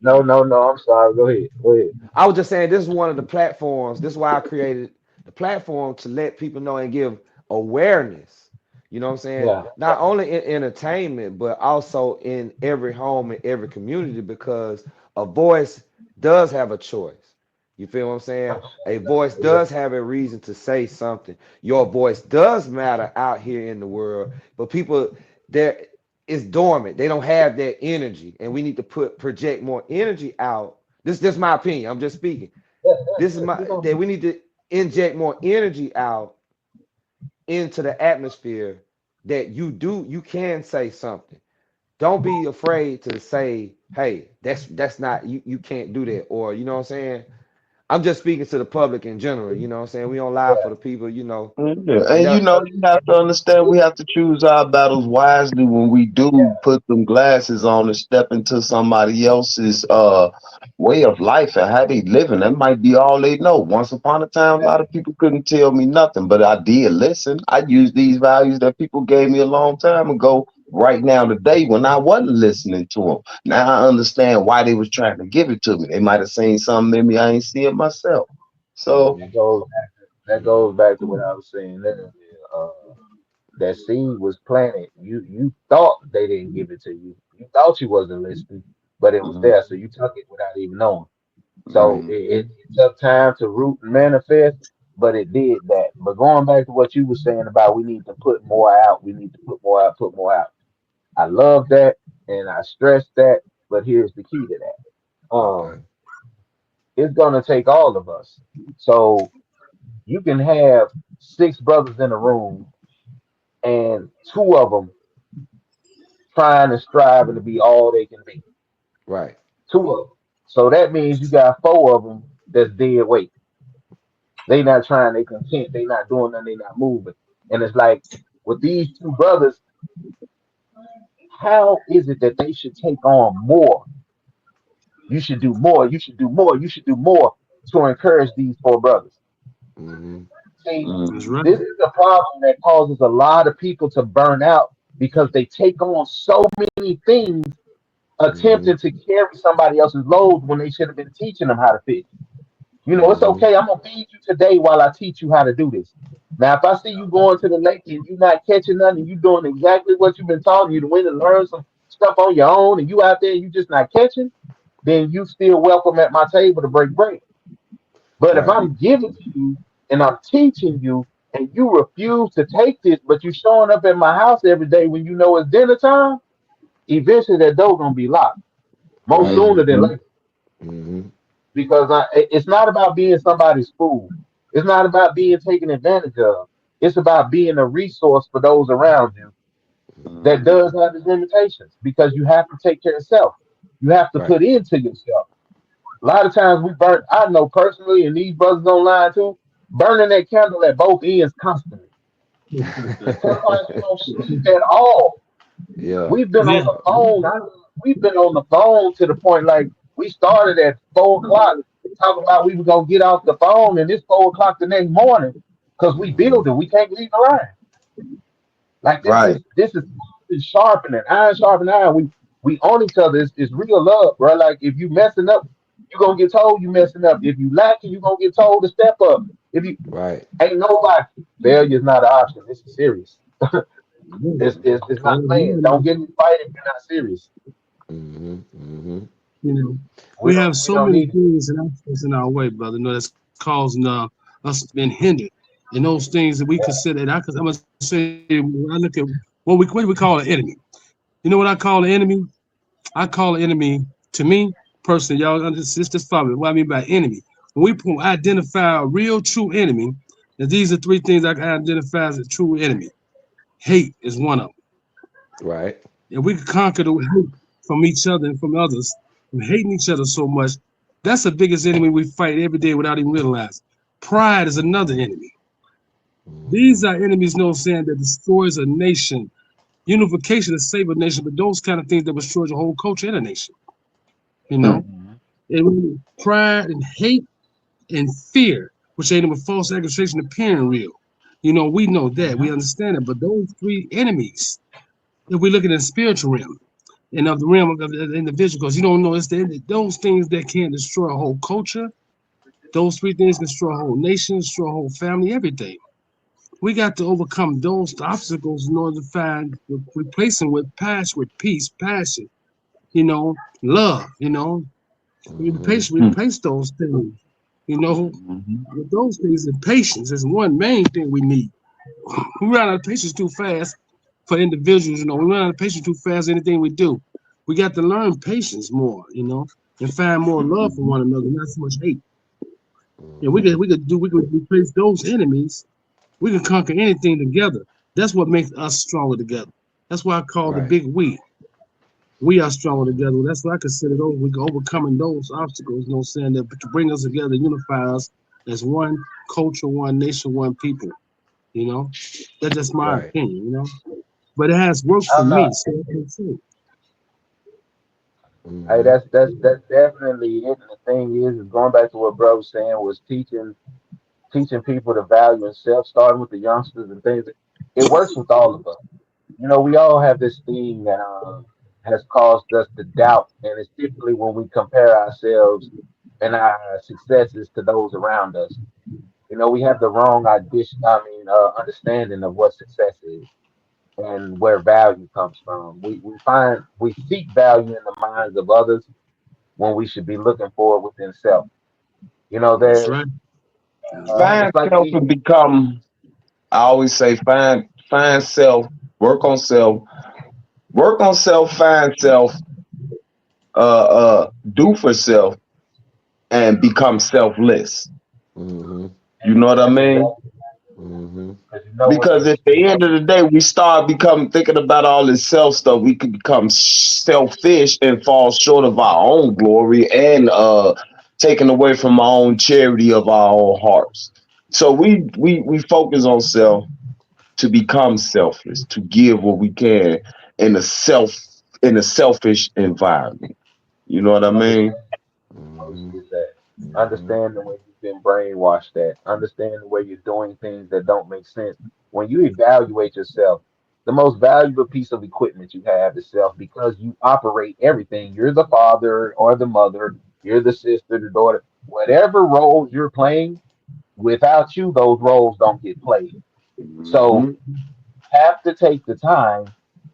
No, no, no. I'm sorry. Go ahead. Go ahead. I was just saying this is one of the platforms. This is why I created the platform, to let people know and give awareness. You know what I'm saying? Yeah. Not only in entertainment, but also in every home and every community, because a voice does have a choice. You feel what I'm saying? A voice Yeah. does have a reason to say something. Your voice does matter out here in the world, but people, there is dormant. They don't have that energy, and we need to project more energy out. This is my opinion. I'm just speaking. This is my You know, that we need to inject more energy out into the atmosphere, that you can say something. Don't be afraid to say, hey, that's not, you can't do that, or you know what I'm saying? I'm just speaking to the public in general, you know what I'm saying? We don't lie for the people. Yeah. And And that you have to understand we have to choose our battles wisely when we do put them glasses on and step into somebody else's way of life and how they living. That might be all they know. Once upon a time, a lot of people couldn't tell me nothing, but I did listen. I used these values that people gave me a long time ago right now today when I wasn't listening to them. Now I understand why they was trying to give it to me. They might have seen something in me I ain't see it myself. So That goes back to what I was saying earlier. Uh, that seed was planted. You thought they didn't give it to you. You thought you wasn't listening, but it was mhm, there. So you took it without even knowing. So mhm, it took time to root and manifest, but it did that. But going back to what you were saying about we need to put more out, we need to put more out, put more out. I love that and I stress that, but here's the key to that. Okay. It's gonna take all of us. So you can have six brothers in a room and two of them trying and striving to be all they can be. Right. Two of them. So that means you got four of them that's dead weight. They not trying, they content, they not doing nothing, they not moving. And it's like with these two brothers, how is it that they should take on more? You should do more, you should do more, you should do more to encourage these four brothers. Mm-hmm. See, That's mhm, right. this is a problem that causes a lot of people to burn out because they take on so many things Mm-hmm. attempting to carry somebody else's load when they should have been teaching them how to fish. You know, it's Mm-hmm. okay. I'm gonna feed you today while I teach you how to do this. Now, if I see you going to the lake and you not catching nothing, you doing exactly what you've been taught you to win and learn some stuff on your own, and you out there and you just not catching, then you still welcome at my table to break bread. But if Right. I'm giving to you and I'm teaching you and you refuse to take this, but you showing up at my house every day when you know it's dinner time, eventually that door gonna be locked. Most Right. sooner than mhm, later. Mm-hmm. Because it's not about being somebody's fool. It's not about being taken advantage of. It's about being a resource for those around you that Mm-hmm. does have its limitations because you have to take care of self. You have to Right. put into yourself. A lot of times we burn, I know personally, and these brothers online too, burning that candle at both ends constantly. Sometimes you don't sleep at all. Yeah. We've been Yeah. on the phone. We've been on the phone to the point like we started at 4 o'clock talking about we were gonna get off the phone, and it's 4 o'clock the next morning because we Mm-hmm. building. We can't leave the line. Like this right, is this is sharpening, iron sharpening iron. We on each other. It's real love, bro. Like if you messing up, you gonna get told you messing up. If you lacking, you gonna get told to step up. If you Right. ain't nobody, failure is not an option. This is serious. It's not playing. Yeah. Don't get in the fight if you're not serious. Mm-hmm. Mm-hmm. You know, We we don't have we so don't many need it. things and aspects in our way, brother. You know, that's causing us being hindered. And those things that we consider, and I'm gonna say, when I look at what do we call an enemy? You know what I call an enemy? I call an enemy to me personally, y'all. This probably what I mean by enemy. When we identify a real true enemy, and these are three things I can identify as a true enemy. Hate is one of them. Right. If we could conquer the hate from each other and from others, from hating each other so much, that's the biggest enemy we fight every day without even realizing. Pride is another enemy. Mm-hmm. These are enemies, no saying, that destroys a nation. Unification to save a nation, but those kind of things that destroys a whole culture in a nation. You know, Mhm. and pride and hate and fear, which ain't but false accusation appearing real. You know, we know that, we Mhm. understand it, but those three enemies, if we look at the spiritual realm, and of the realm of the individual, because you don't know those things that can destroy a whole culture. Those three things can destroy a whole nation, destroy a whole family, everything. We got to overcome those obstacles in order to find replacing with passion, with peace, passion, love. Mm-hmm. We replace those things. You know, Mhm. with those things and patience is one main thing we need. We run out of patience too fast for individuals. We run out of patience too fast. Anything we do, we got to learn patience more. And find more love for Mhm. one another, not so much hate. And Mm-hmm. we could replace those enemies. We can conquer anything together. That's what makes us stronger together. That's why I call the Right. big we. We are stronger together. That's why I consider those we overcoming those obstacles. Saying that to bring us together, unify us as one culture, one nation, one people. You know, that's just my Right. opinion. But it has worked for I'm me. not. So I can say, Hey, Mm-hmm. that's definitely it. And the thing is going back to what bro was saying was teaching people the value in self, starting with the youngsters and things. It works with all of us. We all have this thing that has caused us to doubt, and it's typically when we compare ourselves and our successes to those around us. We have the wrong understanding of what success is and where value comes from. We seek value in the minds of others when we should be looking for it within self. That's There's right. That's right. Find it's like self and become. I always say find self, work on self, work on self, find self, do for self, and become selfless. Mm-hmm. You know what I that's mean? exactly Mm-hmm. because Because at the end of the day, we start become thinking about all this self stuff. We could become selfish and fall short of our own glory and taken away from our own charity of our own hearts. So we focus on self to become selfless, to give what we can in a self in a selfish environment. You know what I mean? Mm-hmm. is that Mm-hmm. understanding where you've been brainwashed at, understanding where you're doing things that don't make sense. When you evaluate yourself, the most valuable piece of equipment you have is self because you operate everything. You're the father or the mother, you're the sister, the daughter, whatever roles you're playing, without you, those roles don't get played. So Mm-hmm. have to take the time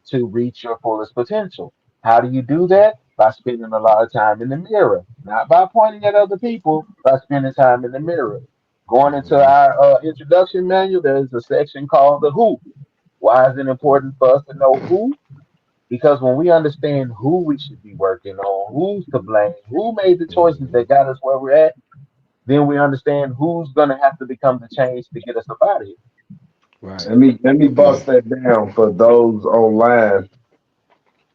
to reach your fullest potential. How do you do that? By spending a lot of time in the mirror, not by pointing at other people, by spending time in the mirror. Going into Mm-hmm. our introduction manual, there's a section called the who. Why is it important for us to know who? Because when we understand who we should be working on, who's to blame, who made the choices Mm-hmm. that got us where we're at, then we understand who's going to have to become the change to get us up out of here. Right. Let me bust that down for those online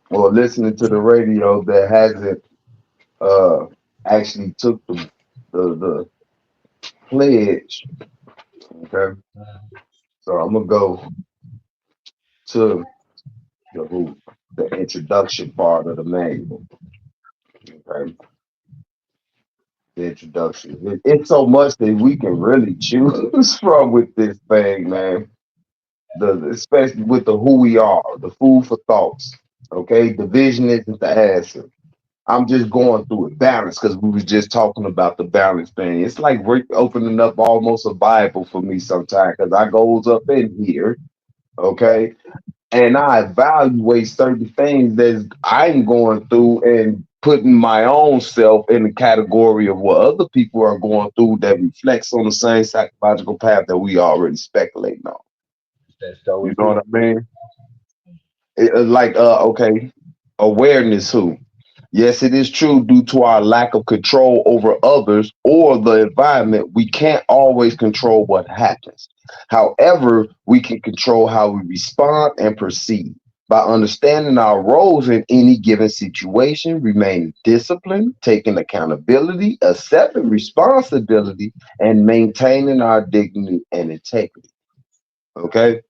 or listening to the radio that hasn't uh actually took the pledge. Okay, so I'm gonna go to the the introduction part of the manual. Okay, the introduction. It's so much that we can really choose from with this thing, man. Especially with the who we are, the food for thoughts. Okay, division isn't the answer. I'm just going through it balance because we was just talking about the balance thing. It's like we're opening up almost a Bible for me sometimes because I goes up in here, okay, and I evaluate certain things that I'm going through and putting my own self in the category of what other people are going through that reflects on the same psychological path that we already speculating on. That's so You know what important. I mean? Like okay, awareness who? Yes, it is true due to our lack of control over others or the environment, we can't always control what happens. However, we can control how we respond and proceed. By understanding our roles in any given situation, remaining disciplined, taking accountability, accepting responsibility, and maintaining our dignity and integrity. Okay?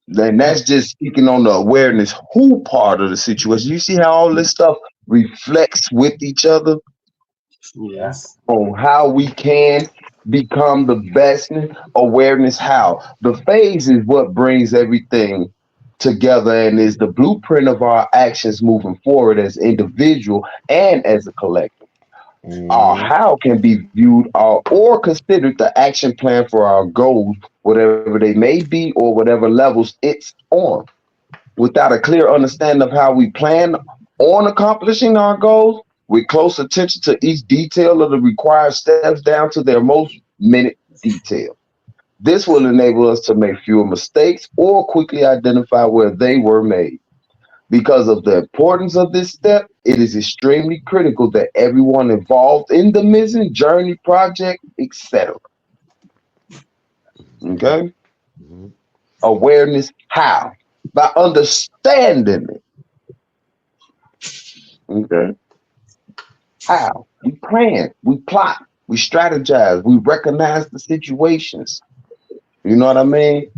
Then that's just speaking on the awareness who part of the situation. You see how all this stuff reflects with each other Yeah. Yes. on how we can become the best awareness how. The phase is what brings everything together and is the blueprint of our actions moving forward as individual and as a collective. Our Mm-hmm. how can be viewed or considered the action plan for our goals, whatever they may be or whatever levels it's on. Without a clear understanding of how we plan on accomplishing our goals, with close attention to each detail of the required steps down to their most minute detail. This will enable us to make fewer mistakes or quickly identify where they were made. Because of the importance of this step, it is extremely critical that everyone involved in the mission, journey, project, etc. Okay? Mm-hmm. Awareness how? By understanding it. Okay? How? We plan, we plot, we strategize, we recognize the situations. You know what I mean?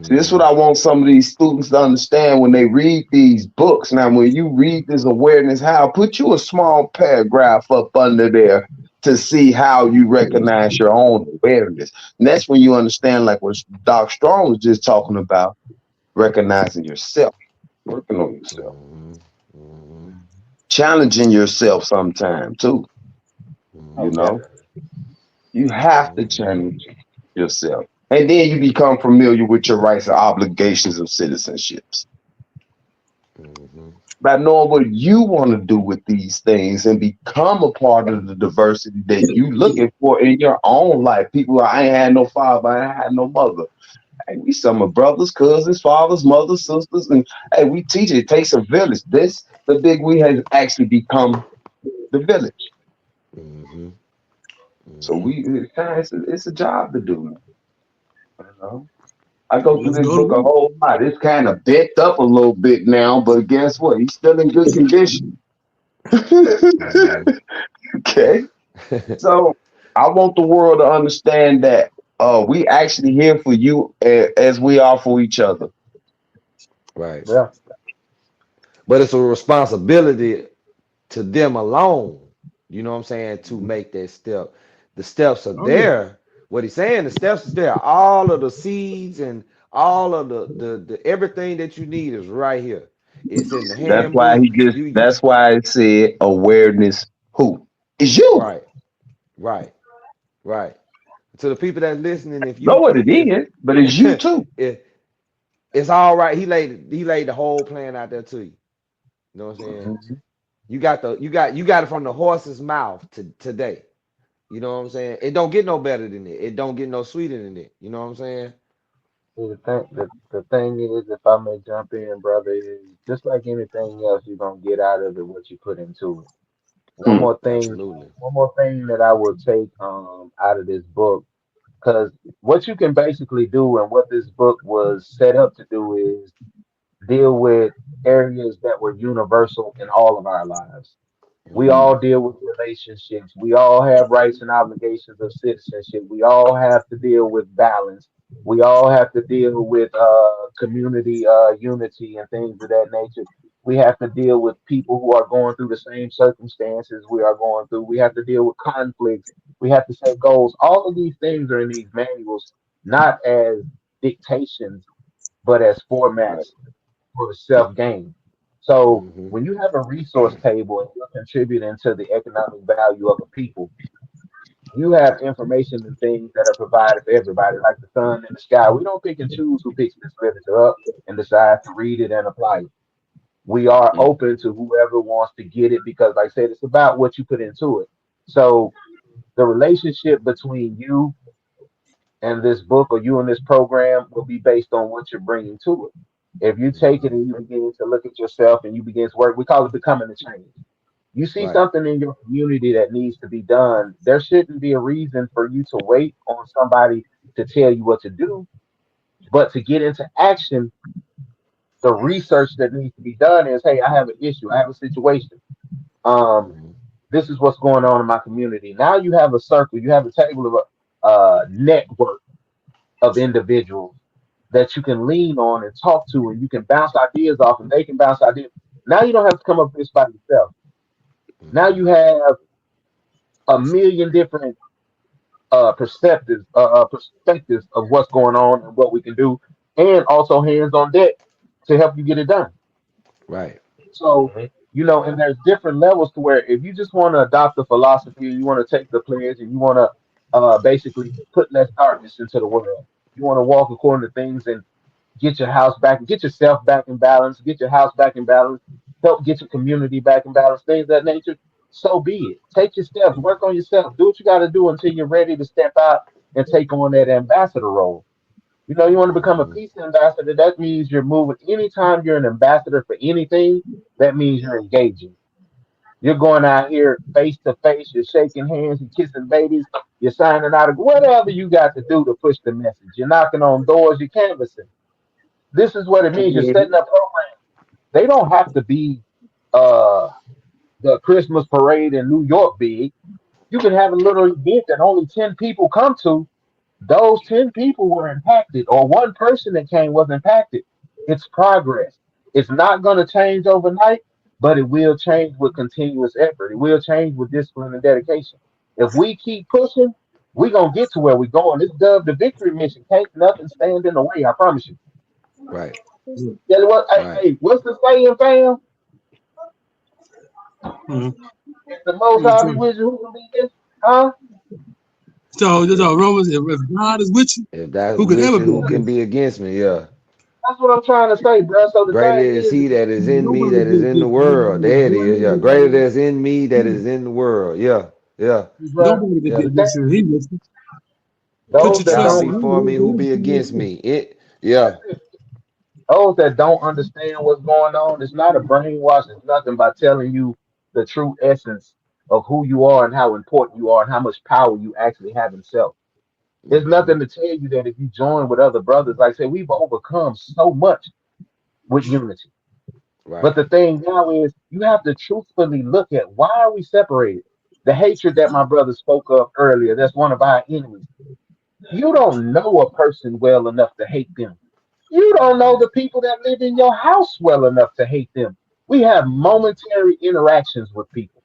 See, this is what Mm-hmm. I want some of these students to understand when they read these books. Now, when you read this awareness, how put you a small paragraph up under there to see how you recognize your own awareness. And that's when you understand, like what Doc Strong was just talking about. recognizing yourself, working on yourself, Mhm. Mhm. challenging yourself sometime too. You Most Mhm. know, definitely. you have to Mhm. challenge yourself. And then you become familiar with your rights and obligations of citizenships. Mhm. By knowing what you want to do with these things and become a part of the diversity that you looking for in your own life. People, I ain't had no father, I ain't had no mother. Hey, we some of brothers, cousins, fathers, mothers, sisters, and hey, we teach it. It takes a village. This the big we has actually become the village. Mhm. So Mhm. it's a job to do. You know? I go through Let's this go to book a work. whole lot. It's kind of bent up a little bit now, but guess what? He's still in good condition. Mhm. Okay. So I want the world to understand that we actually here for you as we are for each other. Right. Yeah. But it's a responsibility to them alone, you know what I'm saying, to make that step. The steps are Oh yeah. there. What he's saying, the steps is there. All of the seeds and all of the everything that you need is right here. It's in the That's why handbook. You that's why it said awareness who is you. right, right, right. To the people that's listening, if Know you what it if is, but it's you too. if it's all right, he laid the whole plan out there to you. You know what I'm saying? Mhm. You got it from the horse's mouth to today. You know what I'm saying? It don't get no better than it. It don't get no sweeter than it. You know what I'm saying? See, the thing is, if I may jump in, brother, is just like anything else, you're gonna get out of it what you put into it. One Hmm. more thing, Absolutely. one more thing that I will take out of this book, because what you can basically do and what this book was set up to do is deal with areas that were universal in all of our lives. We Hmm. all deal with relationships. We all have rights and obligations of citizenship. We all have to deal with balance. We all have to deal with community unity and things of that nature. We have to deal with people who are going through the same circumstances we are going through. We have to deal with conflicts. We have to set goals. All of these things are in these manuals, not as dictations, but as Right. formats for self gain. So Hmm. when you have a resource table and you're contributing to the economic value of a people, you have information and things that are provided for everybody, like the sun and the sky. We don't pick and choose who picks this literature up and decides to read it and apply it. We are Mm. open to whoever wants to get it because, like I said, it's about what you put into it. So the relationship between you and this book or you and this program will be based on what you're bringing to it. If you take it Hmm. and you begin to look at yourself and you begin to work, we call it becoming a change. You see Right. something in your community that needs to be done, there shouldn't be a reason for you to wait on somebody to tell you what to do, but to get into action, the research that needs to be done is, hey, I have an issue, I have a situation. Um, Hmm. this is what's going on in my community. Now you have a circle, you have a table of a network of individuals that you can lean on and talk to, and you can bounce ideas off, and they can bounce ideas. Now you don't have to come up with this by yourself. Now Hmm. you have a million different perspectives of what's going on and what we can do, and also hands on deck to help you get it done. Right. So, and there's different levels to where if you just want to adopt the philosophy, you want to take the pledge, and you want to basically put less darkness into the world. You want to walk according to things and get your house back, get yourself back in balance, get your house back in balance, help get your community back in balance, things of that nature. So be it. Take your steps, work on yourself, do what you got to do until you're ready to step out and take on that ambassador role. You want to become a Hmm. peace ambassador. That means you're moving. Anytime you're an ambassador for anything, that means you're engaging. You're going out here face to face. You're shaking hands. You're kissing babies. You're signing out. Whatever you got to do to push the message. You're knocking on doors. You're canvassing. This is what it means. You're setting Mhm. up programs. They don't have to be uh, the Christmas parade in New York big. You can have a little event that only 10 people come to. Those 10 people were impacted, or one person that came was impacted. It's progress. It's not going to change overnight, but it will change with continuous effort. It will change with discipline and dedication. If we keep pushing, we're going to get to where we're going. This Dove the Victory Mission. Can't nothing stand in the way, I promise you. Right. Yeah, what? Right. Hey, what's the saying, fam? Mhm. If the Most High be with you, who can be against? Huh? So Romans, if God is with you, If that's who could with ever you, be who can against be against me? Yeah. That's what I'm trying to say, bro. So the Greater thing is is, he that is in me Nobody that is can in the get world. nobody There it is. Yeah. Greater greater that's in me that than is in the world. Yeah. Yeah. bro, nobody can Yeah. the get thing, this. He with you. Put those your that God trust in don't be him. for me, who be against me? It. Yeah. those that don't understand what's going on, it's not a brainwash. It's nothing by telling you the true essence of who you are and how important you are and how much power you actually have in self. There's Hmm. nothing to tell you that if you join with other brothers, like I said, we've overcome so much with unity. But Right. the thing now is you have to truthfully look at why are we separated? The hatred that my brother spoke of earlier, that's one of our enemies. You don't know a person well enough to hate them. You don't know the people that live in your house well enough to hate them. We have momentary interactions with people.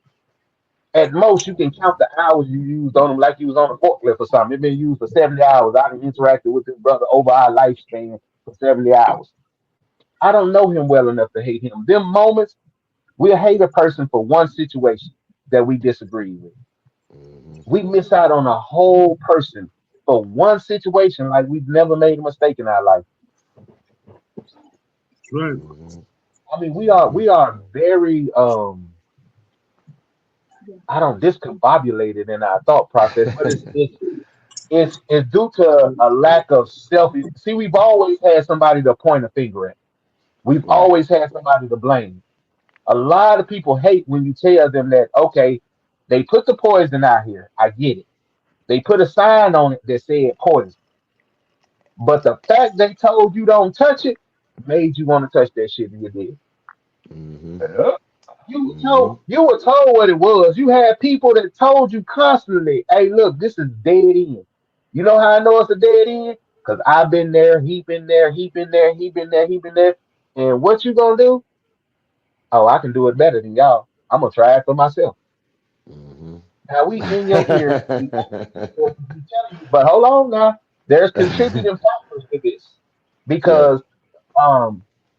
At most, you can count the hours you used on them like you was on a forklift or something. It's been used for 70 hours. I done interacted with this brother over our lifespan for 70 hours. I don't know him well enough to hate him. Them moments, we'll hate a person for one situation that we disagree with. Hmm. We miss out on a whole person for one situation like we've never made a mistake in our life. Right. Hmm. I mean, Hmm. we are very I don't discombobulated in our thought process, but it's due to a lack of self. See, we've always had somebody to point a finger at. We've Right. always had somebody to blame. A lot of people hate when you tell them that, okay, they put the poison out here. I get it. They put a sign on it that said poison. But the fact they told you don't touch it made you want to touch that shit and you did. Hmm. Hmm. You were told what it was. You had people that told you constantly, hey, look, this is dead end. You know how I know it's a dead end? Because I've been there, he been there, he been there, he been there, he been there. And what you gonna do? Oh, I can do it better than y'all. I'm gonna try it for myself. Hmm. Now we in your ear, we telling you, but hold on now. There's contributing factors to this. Yeah. Because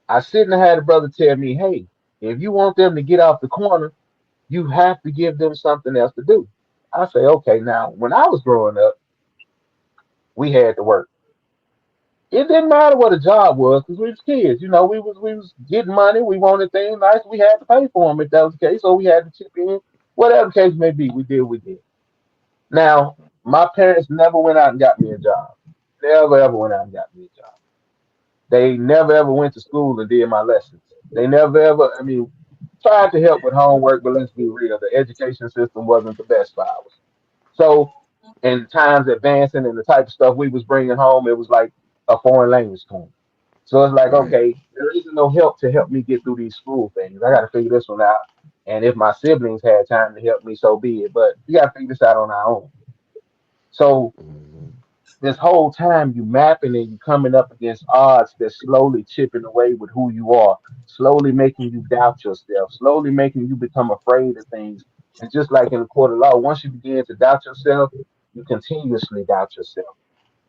I sit and had a brother tell me, hey, if you want them to get off the corner, you have to give them something else to do. I say, okay, now when I was growing up, we had to work. It didn't matter what a job was because we was kids. You know, we was getting money. We wanted things nice. We had to pay for them if that was the case. So we had to chip in. Whatever the case may be, we did. We did. Now, my parents never went out and got me a job. Never ever went out and got me a job. They never ever went to school and did my lessons. They never ever. I mean, tried to help with homework, but let's be real. The education system wasn't the best for ours. So, in times advancing and the type of stuff we was bringing home, it was like a foreign language to 'em. So it's like, Right. okay, there isn't no help to help me get through these school things. I got to figure this one out. And if my siblings had time to help me, so be it. But we got to figure this out on our own. So Hmm. this whole time you mapping and you coming up against odds that's slowly chipping away with who you are, slowly making you doubt yourself, slowly making you become afraid of things. And just like in the court of law, once you begin to doubt yourself, you continuously doubt yourself.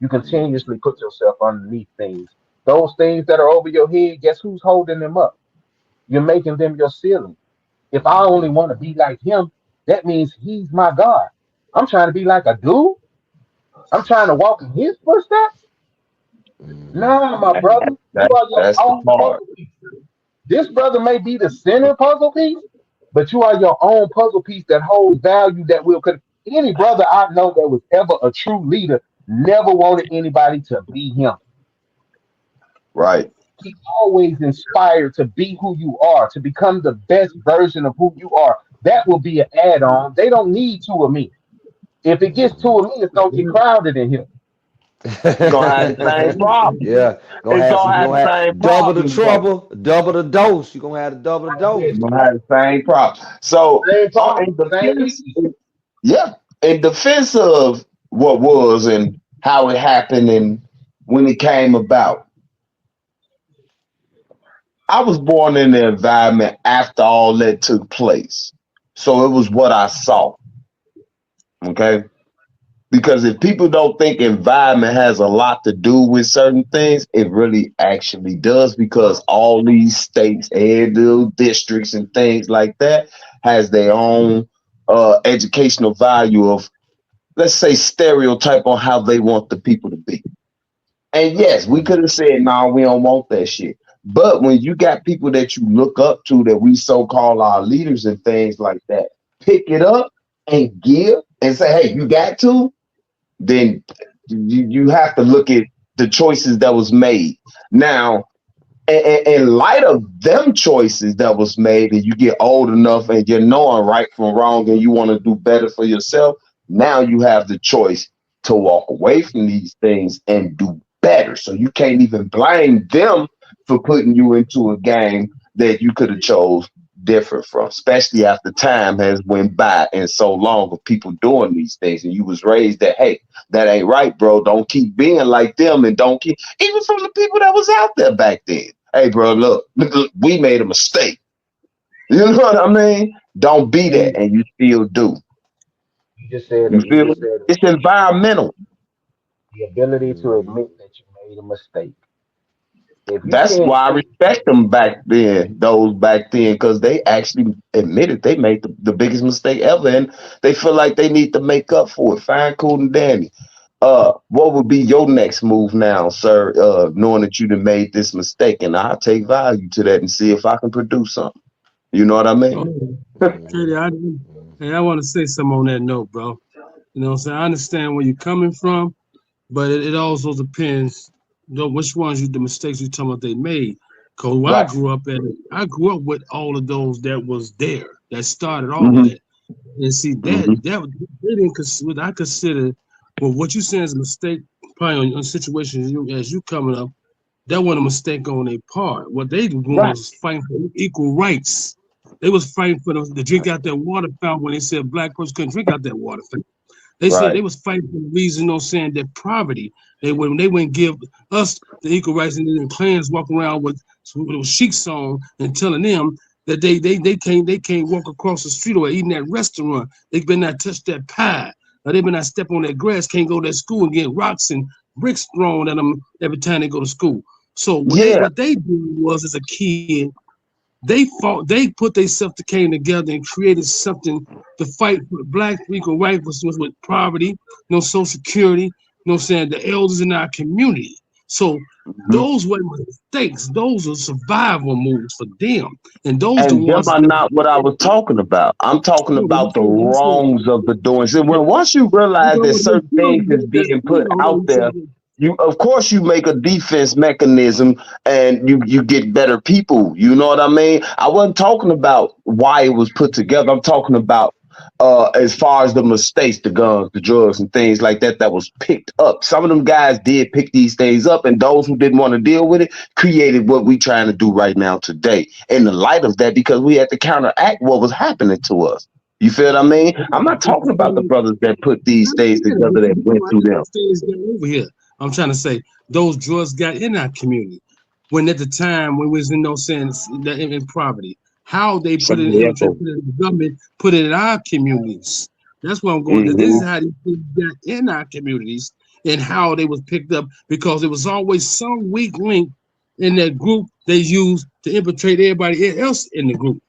You continuously put yourself underneath things. Those things that are over your head, guess who's holding them up? You're making them your ceiling. If I only Hmm. want to be like him, that means he's my God. I'm trying to be like a dude. I'm trying to walk in his footsteps. Hmm. Nah, my brother, you are your That's the own part. puzzle piece. This brother may be the center puzzle piece, but you are your own puzzle piece that holds value that will. Cause any brother I know that was ever a true leader never wanted anybody to be him. Right. He always inspired to be who you are, to become the best version of who you are. That will be an add-on. They don't need two of me. If it gets two Hmm. of me, it's gonna get crowded in here. You're gonna have the same problem. Yeah, gonna It's have gonna some. have Gonna the have same double the problem, though. trouble, double the dose. You gonna have the double the dose. You're gonna have the same problem. So, Same in problem, same defense, issue. yeah, in defense of what was and how it happened and when it came about, I was born in the environment after all that took place. So it was what I saw. Okay. Because if people don't think environment has a lot to do with certain things, it really actually does, because all these states and little districts and things like that has their own educational value of, let's say, stereotype on how they want the people to be. And yes, we could have said, "No, we don't want that shit." But when you got people that you look up to, that we so call our leaders and things like that, pick it up and give and say, "Hey, you got to," then you have to look at the choices that was made. Now, in light of them choices that was made, and you get old enough and you're knowing right from wrong and you want to do better for yourself, now you have the choice to walk away from these things and do better. So you can't even blame them for putting you into a game that you could have chose different from, especially after time has went by and so long of people doing these things, and you was raised that, hey, that ain't right, bro. Don't keep being like them, and don't keep, even from the people that was out there back then. Hey, bro, look, we made a mistake. You know what I mean? Don't be that, and you still do. You just said You it. You feel just me? said It's environmental. the ability to Mhm. admit that you made a mistake. If you That's can't why I say, respect them back then, those back then, because they actually admitted they made the biggest mistake ever, and they feel like they need to make up for it. Fine, cool, and dandy. What would be your next move now, sir? Knowing that you done made this mistake, and I'll take value to that and see if I can produce something. You know what I mean? Oh, Katie, Mhm. hey, I want to say something on that note, bro. You know what I'm saying? I understand where you're coming from, but it also depends, you know, which ones you the mistakes you talking about they made. Cause where Right. I grew up with all of those that was there, that started all of Mm-hmm. that. And see Mm-hmm. that they didn't what I consider, well, what you saying is a mistake, probably on situations you as you coming up, that wasn't a mistake on their part. What they were doing Right. was fighting for equal rights. They was fighting for them to drink out that water fountain when they said black person couldn't drink out that water fountain. They said they Right. was fighting for the reason, you know, saying that poverty. They wouldn't give us the equal rights, and then clans walk around with a sheets on and telling them that they can't walk across the street or eat in that restaurant. They better not touch that pie. Or they better not step on that grass. Can't go to school and get rocks and bricks thrown at them every time they go to school. So Yeah. what they did was as a kid, they put themselves to came together and created something to fight for the black equal rights with poverty, no social security, you know what I'm saying, the elders in our community. So Mhm. those were mistakes. Those are survival moves for them. And those the And them ones are that not what I was talking about. I'm talking about the you said, wrongs of the doing. So when once you you realize know that what they certain feel, things is that's being you put know out what there, you of course you make a defense mechanism and you get better people. You know what I mean? I wasn't talking about why it was put together. I'm talking about as far as the mistakes, the guns, the drugs, and things like that that was picked up. Some of them guys did pick these things up, and those who didn't want to deal with it created what we trying to do right now today. In the light of that, because we had to counteract what was happening to us. You feel what I mean? I'm not talking about the brothers that put these things together that went through them. things got over here. I'm trying to say those drugs got in our community. When at the time when we was in no sense that in poverty, how they put it in, put it Exactly. in the government, put it in our communities. That's what I'm going to. This Hmm. is how these things got in our communities and how they was picked up because there was always some weak link in that group they used to infiltrate everybody else in the group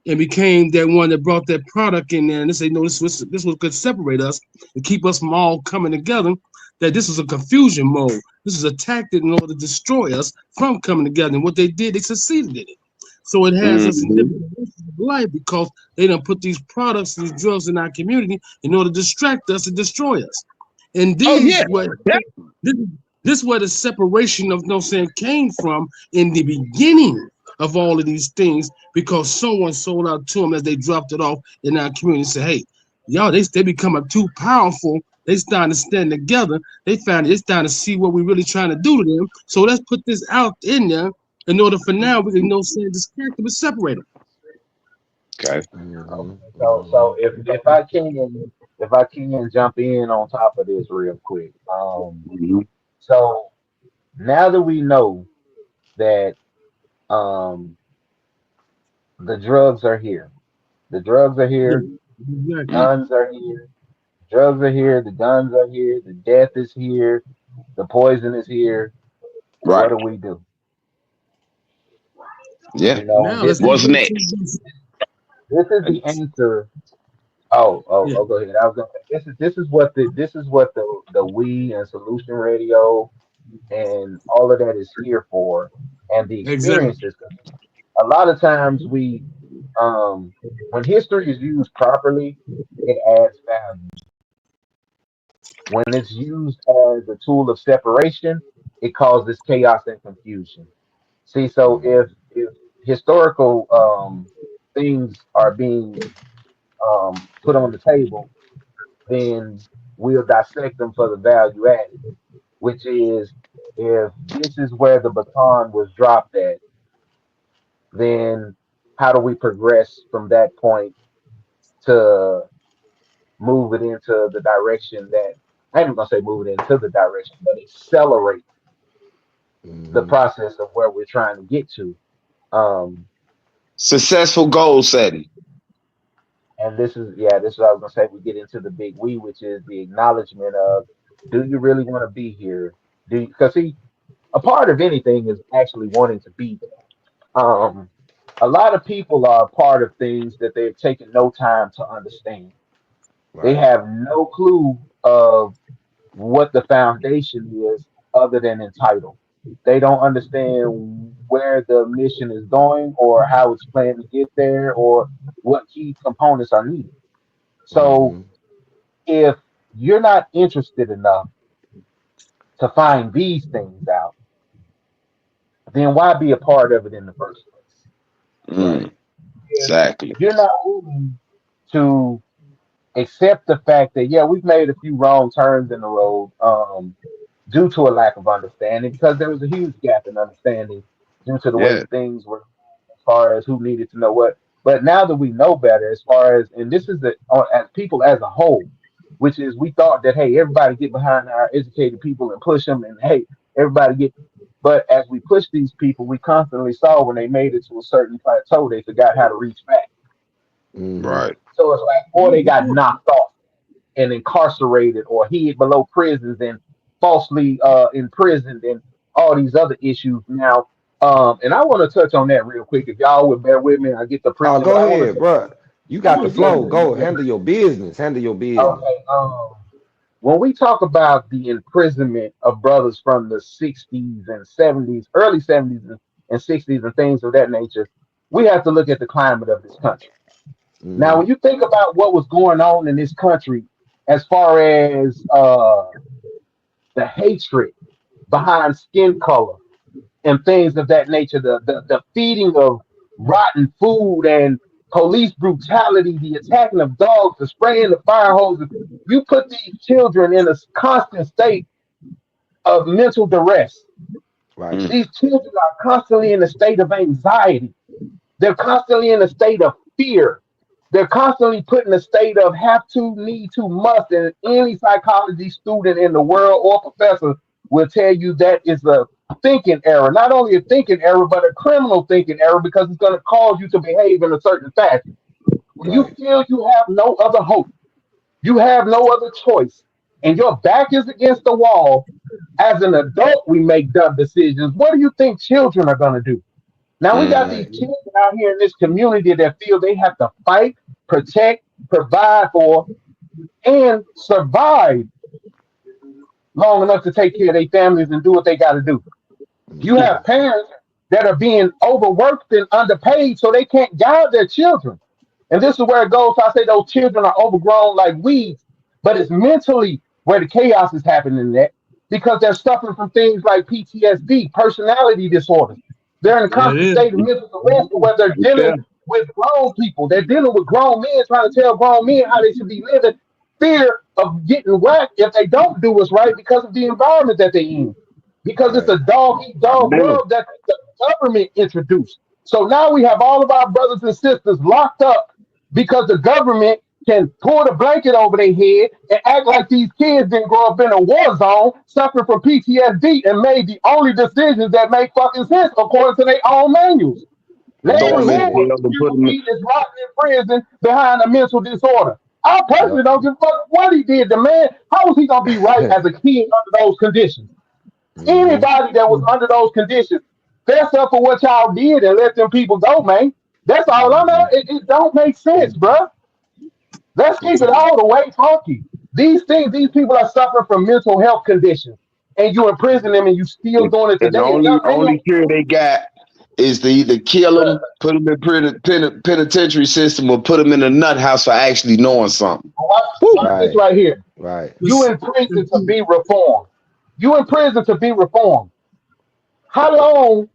and became that one that brought that product in there. And they say, no, this was could separate us and keep us from all coming together. That this was a confusion mode. This is a tactic in order to destroy us from coming together. And what they did, they succeeded in it. So it has us in Hmm. different dimensions of life because they don't put these products, these drugs in our community in order to distract us and destroy us. And Oh yeah. this, this where the separation of no saying came from in the beginning of all of these things because someone sold out to them as they dropped it off in our community and said, hey, y'all, they become too powerful. They starting to stand together. They found it's time to see what we're really trying to do to them. So let's put this out in there in order for now we can you know saying distract them and separate them. Okay. okay, Mhm. so Mhm. if I can jump in on top of this real quick. Hmm. So now that we know that um the drugs are here, the drugs are here, Yeah, exactly. Hmm. guns are here. Drugs are here, the guns are here, the death is here, the poison is here. What Right. do we do? Yeah. You know, and Now this let's is What's get next? the answer. Oh, oh, yeah, oh, go ahead. I was gonna say this is what the we and Solution Radio and all of that is here for, and the exactly. experiences. A lot of times when history is used properly, it adds value. When it's used as a tool of separation, it causes chaos and confusion. See, so if historical things are being put on the table, then we'll dissect them for the value added, which is if this is where the baton was dropped at, then how do we progress from that point to move it into the direction that I'm gonna say move it into the direction, but accelerate the Mm-hmm. process of where we're trying to get to. Um, Successful goal setting. and this is what I was gonna say. We get into the big we, which is the acknowledgement of, do you really want to be here? Do you, because see, a part of anything is actually wanting to be there. A lot of people are a part of things that they've taken no time to understand. They Right. have no clue of what the foundation is other than entitled. They don't understand where the mission is going or how it's planned to get there or what key components are needed. So Mm-hmm. if you're not interested enough to find these things out, then why be a part of it in the first place? Mm, Right. If exactly. you're not willing to accept the fact that yeah, we've made a few wrong turns in the road, due to a lack of understanding, because there was a huge gap in understanding due to the way Yeah. things were as far as who needed to know what. But now that we know better, as far as, and this is as people as a whole, which is we thought that hey, everybody get behind our educated people and push them, and hey, everybody get. But as we push these people, we constantly saw when they made it to a certain plateau, they forgot how to reach back. Mm-hmm. Right. So it's like, or they got knocked off and incarcerated or hid below prisons and falsely imprisoned and all these other issues now. And I want to touch on that real quick. If y'all would bear with me, I get the Oh, preaching, but go I want ahead, to bro. You I got the want to touch flow. on this Go real handle your business. Handle your quick. business. Okay. When we talk about the imprisonment of brothers from the 60s and 70s, early 70s and 60s and things of that nature, we have to look at the climate of this country. Now, Mm-hmm. when you think about what was going on in this country as far as the hatred behind skin color and things of that nature, the feeding of rotten food and police brutality, the attacking of dogs, the spraying of fire hoses, you put these children in a constant state of mental duress. Right. Mm, These children are constantly in a state of anxiety. They're constantly in a state of fear. They're constantly put in a state of have to, need to, must. And any psychology student in the world or professor will tell you that is a thinking error. Not only a thinking error, but a criminal thinking error because it's going to cause you to behave in a certain fashion. When you Right. feel you have no other hope, you have no other choice, and your back is against the wall, as an adult, we make dumb decisions. What do you think children are going to do? Now we got mm, these Right. children out here in this community that feel they have to fight, protect, provide for, and survive long enough to take care of their families and do what they got to do. You mm. Mm-hmm. have parents that are being overworked and underpaid so they can't guide their children. And this is where it goes. I say those children are overgrown like weeds, but it's mentally where the chaos is happening at because they're suffering from things like PTSD, personality disorders. They're in a Yeah, it constant is. state of mental duress where they're Yeah. dealing with grown people. They're dealing with grown men trying to tell grown men how they should be living. Fear of getting whacked if they don't do what's right because of the environment that they're in. Because it's Right. a dog eat dog Man. world that the government introduced. So now we have all of our brothers and sisters locked up because the government can pull the blanket over their head and act like these kids didn't grow up in a war zone, suffering from PTSD, and made the only decisions that make fucking sense according to their own manuals. Let Throw me them Right. in move jail a and put human them. being that's rotting in prison behind a mental disorder. I personally don't give a fuck what he did. The man, how was he gonna be right as a kid under those conditions? Mm-hmm. Anybody that was under those conditions, fess up for what y'all did and let them people go, man. That's all I'm Mm-hmm. at. It don't make sense, bruh. Let's keep it all the way funky. These things, these people are suffering from mental health conditions, and you imprison them, and you still doing it And the today. It only don't, ain't only cure they got is to either kill them, put them in penitentiary system, or put them in a nut house for actually knowing something. watch this Right. right here. Right. You in prison to be reformed. You in prison to be reformed. How long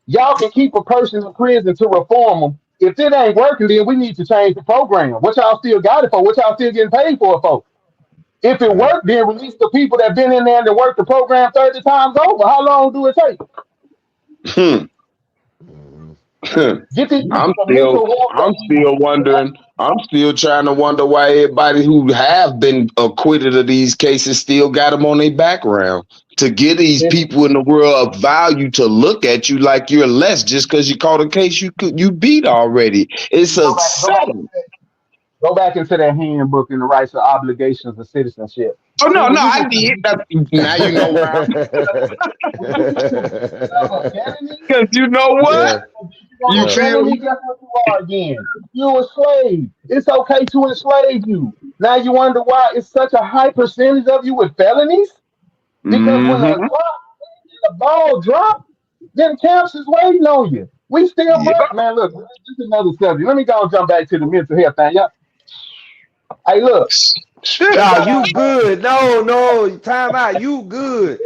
y'all can keep a person in prison to reform them? If it ain't working, then we need to change the program. What y'all still got it for? What y'all still getting paid for it for? If it Right. worked, then release the people that been in there and that worked the program 30 times over. How long do it take? Hmm. Mm-hmm. Get these people I'm the still mental health that I'm we still wondering. I'm still trying to wonder why everybody who have been acquitted of these cases still got them on their background to give these need. people in the world a value to look at you like you're less just because you caught a case you beat already. It's a Go back, setup. go back into that handbook and the rights and obligations of citizenship. Oh See, no, when no, you I get to did. Now you know where I'm when you get to a felony, because you know what? Yeah. You on a Yeah. feel felony, guess what you are again? You a slave. It's okay to enslave you. Now you wonder why it's such a high percentage of you with felonies? Because when mm-hmm. the ball drop, then camps is waiting on you. We still Yeah. break, man. Look, this is another subject. Let me go and jump back to the mental health thing. Yeah. Hey, look, they No, got you our good. No, no. Time out. You good.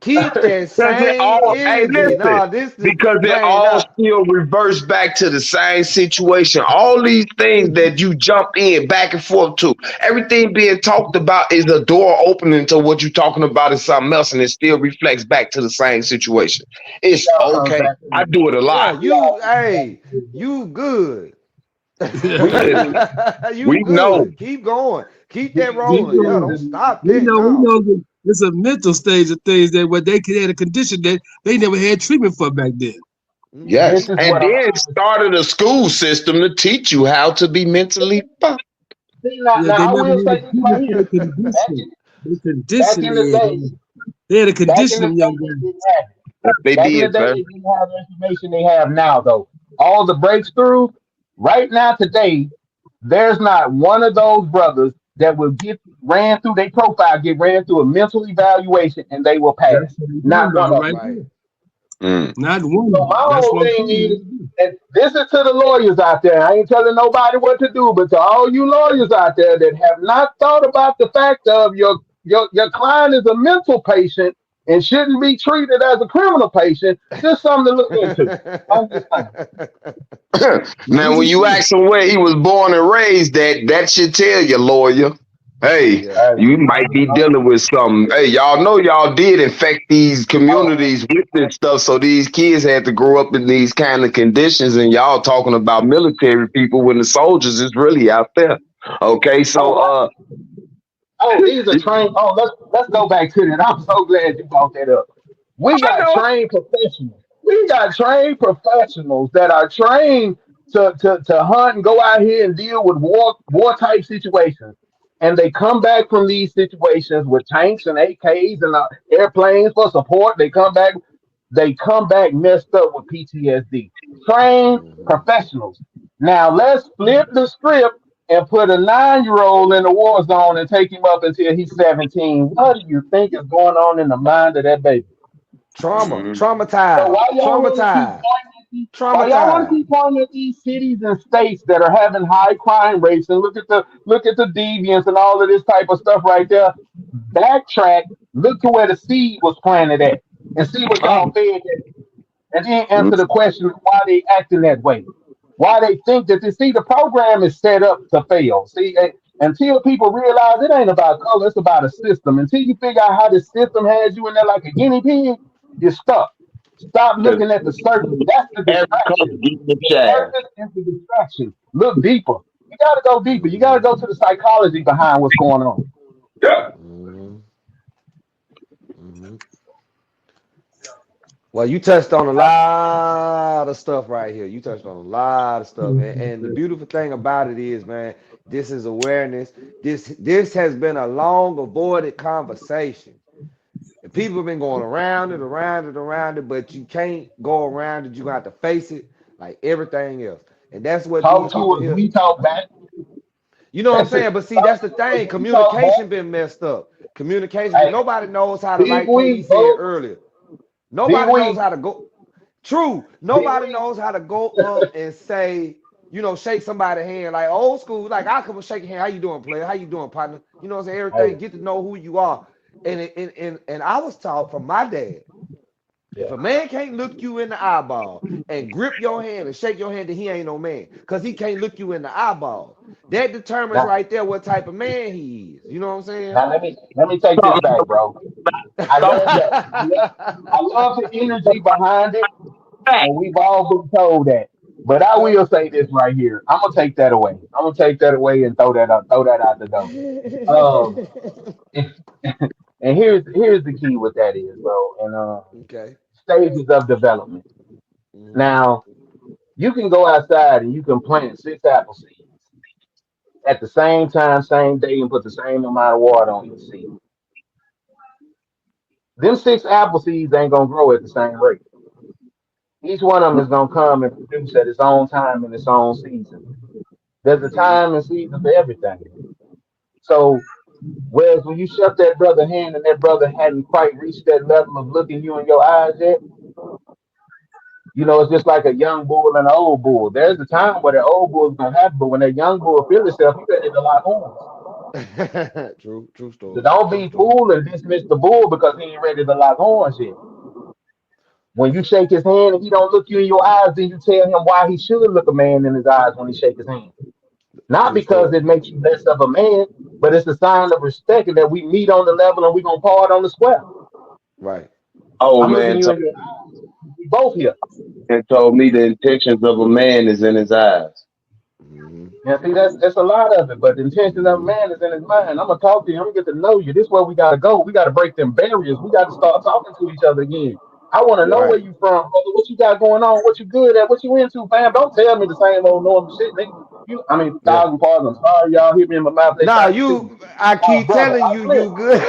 Keep that Because it same all, hey, energy. listen, No, this the because it man. all Nah. still reverts back to the same situation. All these things that you jump in back and forth to, everything being talked about is a door opening to what you're talking about is something else, and it still reflects back to the same situation. It's all comes okay. back I to do it a Yeah, lot. you. Hey, you good. we Listen, You we know. good. Keep going. Keep that we rolling. Yeah, don't good. stop We that. know, we No. know that it's a mental stage of things that what they could had a condition that they never had treatment for back then. Mm-hmm. This Yes. is And what I'm then started a school system to teach you how to be mentally fine. see now. Yeah, Now they I never will had a say this right treatment for here. the Back condition. in They back conditioned in the it. day, They had a back in the condition them day young they guys. didn't have it. Yes, they Back in the did, day sir. they didn't have the information they have now though. All the breakthrough right now today, there's not one of those brothers that will get ran through their profile, get ran through a mental evaluation, and they will That's pass. what I'm talking Not one about of them. right Right. there. Mm. Not So one. my That's whole what I'm thing is, talking about. and this is to the lawyers out there. I ain't telling nobody what to do, but to all you lawyers out there that have not thought about the fact of your client is a mental patient and shouldn't be treated as a criminal patient, just something to look into. I'm just saying. No, I'm Now, when just you saying. ask him where he was born and raised, that should tell you, lawyer. Hey, Yeah. Hey, you might be dealing with something. Hey, y'all know y'all did infect these communities with this stuff, so these kids had to grow up in these kind of conditions, and y'all talking about military people when the soldiers is really out there. Okay, oh, so these are trained. Oh, let's go back to that. I'm so glad you brought that up. We I got know. trained professionals. We got trained professionals that are trained to hunt and go out here and deal with war type situations. And they come back from these situations with tanks and AKs and airplanes for support. They come back messed up with PTSD. Trained Mm-hmm. professionals. Now let's flip the script and put a 9-year old in the war zone and take him up until he's 17. What do you think is going on in the mind of that baby? Trauma. Mhm. So Traumatized. Traumatized. why y'all want to Traumatized. keep pointing at these cities and states that are having high crime rates and look at the deviance and all of this type of stuff right there? Backtrack, look to where the seed was planted at, and see what Ah, y'all fed that, and then mm, answer the question of why they acting that way, why they think that they see the program is set up to fail. See, until people realize it ain't about color, it's about a system. Until you figure out how the system has you in there like a guinea pig, you're stuck. Stop 'cause looking at the surface. That's the every color distraction. getting a The shine. surface is the distraction. Look deeper. You got to go deeper. You got to Mm-hmm. go to the psychology behind what's going on. Yeah. Mm-hmm. Mm-hmm. Well, you touched on a lot of stuff right here. You touched on a lot of stuff, and the beautiful thing about it is, man, this is awareness. This has been a long avoided conversation. And people have been going around it, around it, around it, but you can't go around it. You got to face it like everything else. And that's what these Talk to people us, here, we talk back. you know what I'm That's it. saying? But see, Talk that's the to us, thing. we talk Communication back. been messed up. Communication, Hey, nobody knows how to, big like KD weed, said bro. earlier, Big nobody knows weed, how to go. True. big Nobody weed. knows how to go up and say, shake somebody's hand like old school. Like I come and shake your hand. How you doing, player? How you doing, partner? You know what I'm saying? Hey, Everything. Get to know who you are. And I was taught from my dad. If yeah. a man can't look you in the eyeball and grip your hand and shake your hand, then he ain't no man. Because he can't look you in the eyeball. That determines Now, right there what type of man he is. You know what I'm saying? now let me take this back, bro. I love that. I love the energy behind it, and we've all been told that. But I Yep. will say this right here. I'm gonna take that away. I'm gonna take that away and throw that out the door. Um, and here's the key with that is, bro. And Okay. stages of development. Mm-hmm. Now, you can go outside and you can plant 6 apple seeds at the same time, same day, and put the same amount of water on each seed. Them 6 apple seeds ain't gonna grow at the same rate. Each one of them is gonna come and produce at its own time in its own season. There's a Mm-hmm. time and season for everything. So, whereas when you shut that brother hand and that brother hadn't quite reached that level of looking you in your eyes yet, it's just like a young bull and an old bull. There's a time where the old bull is gonna happen, but when that young bull feels itself, he ready to lock horns. True So story. don't True be story. fooled and dismiss the bull because he ain't ready to lock horns yet. When you shake his hand and he don't look you in your eyes, then you tell him why he should look a man in his eyes when he shake his hand. Not True because story. it makes you less of a man, but it's a sign of respect and that we meet on the level and we gonna part on the square. Right. Oh I'm looking man, you in your eyes. We both here. and told me the intentions of a man is in his eyes. Mm-hmm. Yeah, see, that's a lot of it, but the intention of Mm-hmm. man is in his mind. I'm gonna talk to you. I'm gonna get to know you. This is where we gotta go. We gotta break them barriers. We gotta start talking to each other again. I want to know where Right. you from, brother. What you got going on? What you good at? What you into, fam? Don't tell me the same old normal shit, nigga. Yeah. Thousand pardons. I'm sorry, y'all hit me in my mouth. They Nah, trying to see me. I keep Brother, telling I you, flip. you good.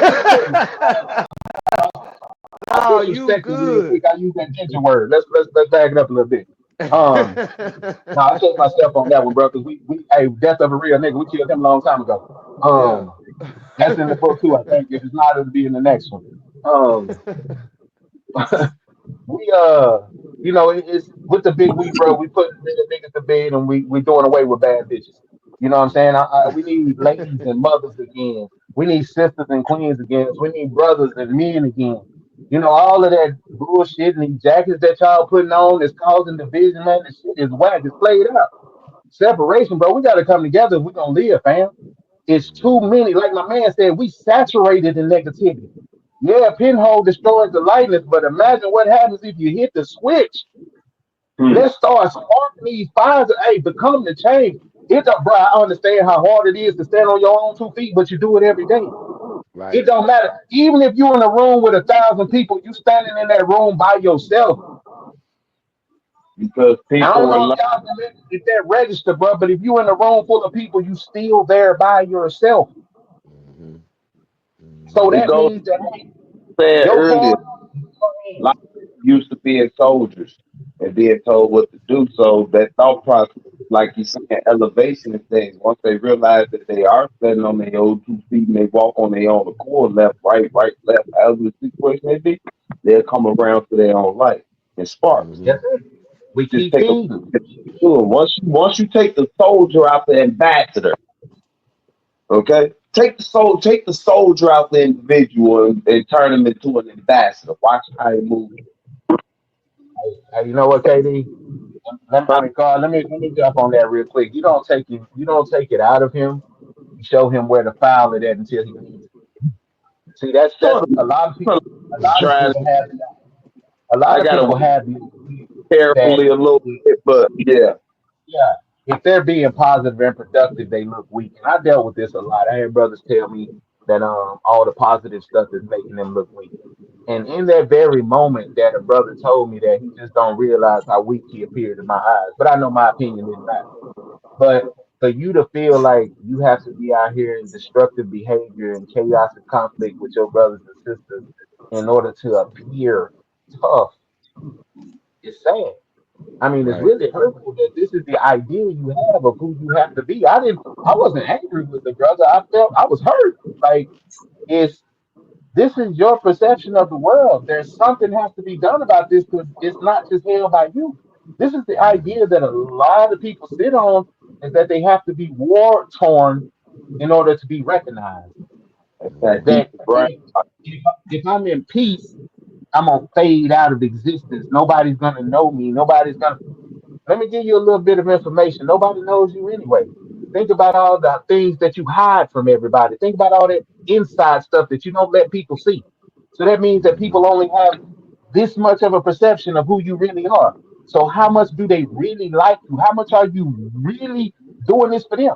I No, you disrespected real good. quick. I use that ginger word. Let's back it up a little bit. Um, no, I checked myself on that one, bro. Because we hey, death of a real nigga. We killed him a long time ago. Yeah. That's in the book too. I think if it's not, it'll be in the next one. Um, we it's with the big we, bro. We put the niggas to bed and we doing away with bad bitches. You know what I'm saying? We need ladies and mothers again. We need sisters and queens again. We need brothers and men again. All of that bullshit and these jackets that y'all putting on is causing division, man. This shit is whack. It's played out. Separation, bro. We got to come together if we're going to live, fam. It's too Mhm. many. Like my man said, we saturated in negativity. Yeah, pinhole destroys the lightness, but imagine what happens if you hit the switch. Hmm. Let's start sparking these fires. Hey, become the change. Bro, I understand how hard it is to stand on your own 2 feet, but you do it every day. It Right. don't matter. Even if you're in a room with 1,000 people, you standing in that room by yourself. Because I people don't know rely. if y'all can get that register, bro, but if you're in a room full of people, you still there by yourself. Mm-hmm. So Mm-hmm. It that goes means that hey, said your earlier. part is in your A lot hands. of people used to being soldiers and being told what to do. So that thought process, like you said, elevation and things. Once they realize that they are standing on their own 2 feet and they walk on their own accord, left, right, left, however the situation may be, they'll come around to their own light and sparks. Mm-hmm. Yes, sir. We Just keep take a feeding. once you take the soldier out the ambassador, okay? Take the soldier out the individual and turn him into an ambassador. Watch how he moves. Hey, you know what, KD? Carl, let me jump on that real quick. You don't take it out of him. You show him where to file it at until he needs it. See, that's Sort of, a lot of people. sort A of lot of trying. people have a lot I of gotta people wait have the idea that carefully a little bit, but yeah. yeah, if they're being positive and productive, they look weak. And I dealt with this a lot. I had brothers tell me that all the positive stuff is making them look weak. And in that very moment that a brother told me that he just don't realize how weak he appeared in my eyes. But I know my opinion didn't matter. But for you to feel like you have to be out here in destructive behavior and chaos and conflict with your brothers and sisters in order to appear tough, it's sad. I mean, it's Right. really hurtful that this is the idea you have of who you have to be. I wasn't angry with the brother. I felt I was hurt. Like, it's this is your perception of the world. There's something has to be done about this because it's not just held by you. This is the idea that a lot of people sit on is that they have to be war torn in order to be recognized. That deep That right. if I'm in peace, I'm gonna fade out of existence. Nobody's gonna know me. Nobody's gonna. Let me give you a little bit of information. Nobody knows you anyway. Think about all the things that you hide from everybody. Think about all that inside stuff that you don't let people see. So that means that people only have this much of a perception of who you really are. So how much do they really like you? How much are you really doing this for them?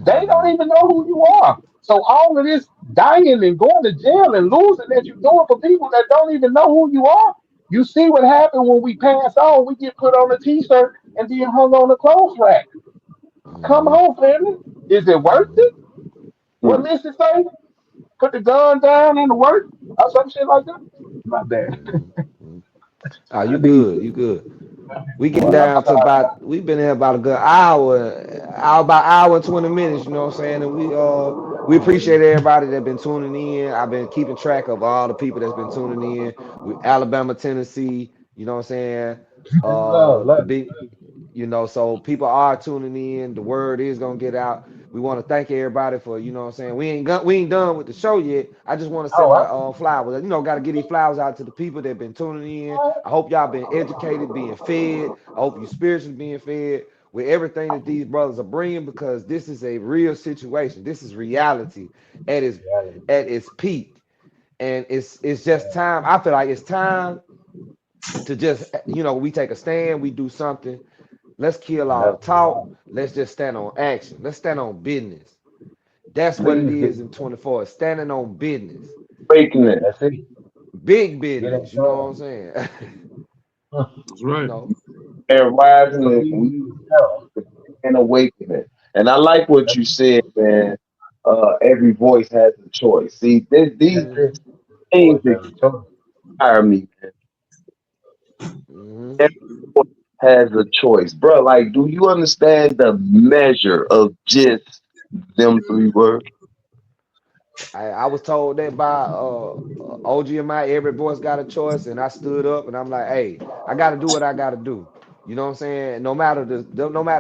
They don't even know who you are. So all of this dying and going to jail and losing that you're doing for people that don't even know who you are. You see what happened when we pass on, we get put on a t-shirt and then hung on the clothes rack. Come Mm-hmm. on, family. Is it worth it? What Hmm. Missy say? Put the gun down and the work or some shit like that? My bad. Mm-hmm. Ah, you I need good. You good. We getting well, I'm down to sorry. about we've been here about a good about hour and 20 minutes, you know what I'm saying? And we appreciate everybody that been tuning in. I've been keeping track of all the people that's been tuning in. We Alabama, Tennessee, you know what I'm saying? The Love big so people are tuning in. The word is gonna get out. We want to thank everybody for, you know what I'm saying. We ain't done with the show yet. I just want to send Oh, my flowers. Got to get these flowers out to the people that been tuning in. I hope y'all been educated, being fed. I hope you spiritually being fed with everything that these brothers are bringing because this is a real situation. This is reality at its at its peak, and it's just time. I feel like it's time to just we take a stand. We do something. Let's kill all the talk. Let's just stand on action. Let's stand on business. That's what it please is do. in 24. Standing on business. Awakening That's it. Big Get it business. You know what I'm done. saying? That's you right. know. and rising and we Please help. and awakening. And I like what That's you said, man. Every voice has a choice. See, these it. Mm-hmm. things Voice has a choice. inspire me, man. Mm-hmm. Every voice has a choice, bro. Like, do you understand the measure of just them three words? I was told that by OG and my every voice got a choice, and I stood up and I'm like, hey, I got to do what I got to do. You know what I'm saying? No matter,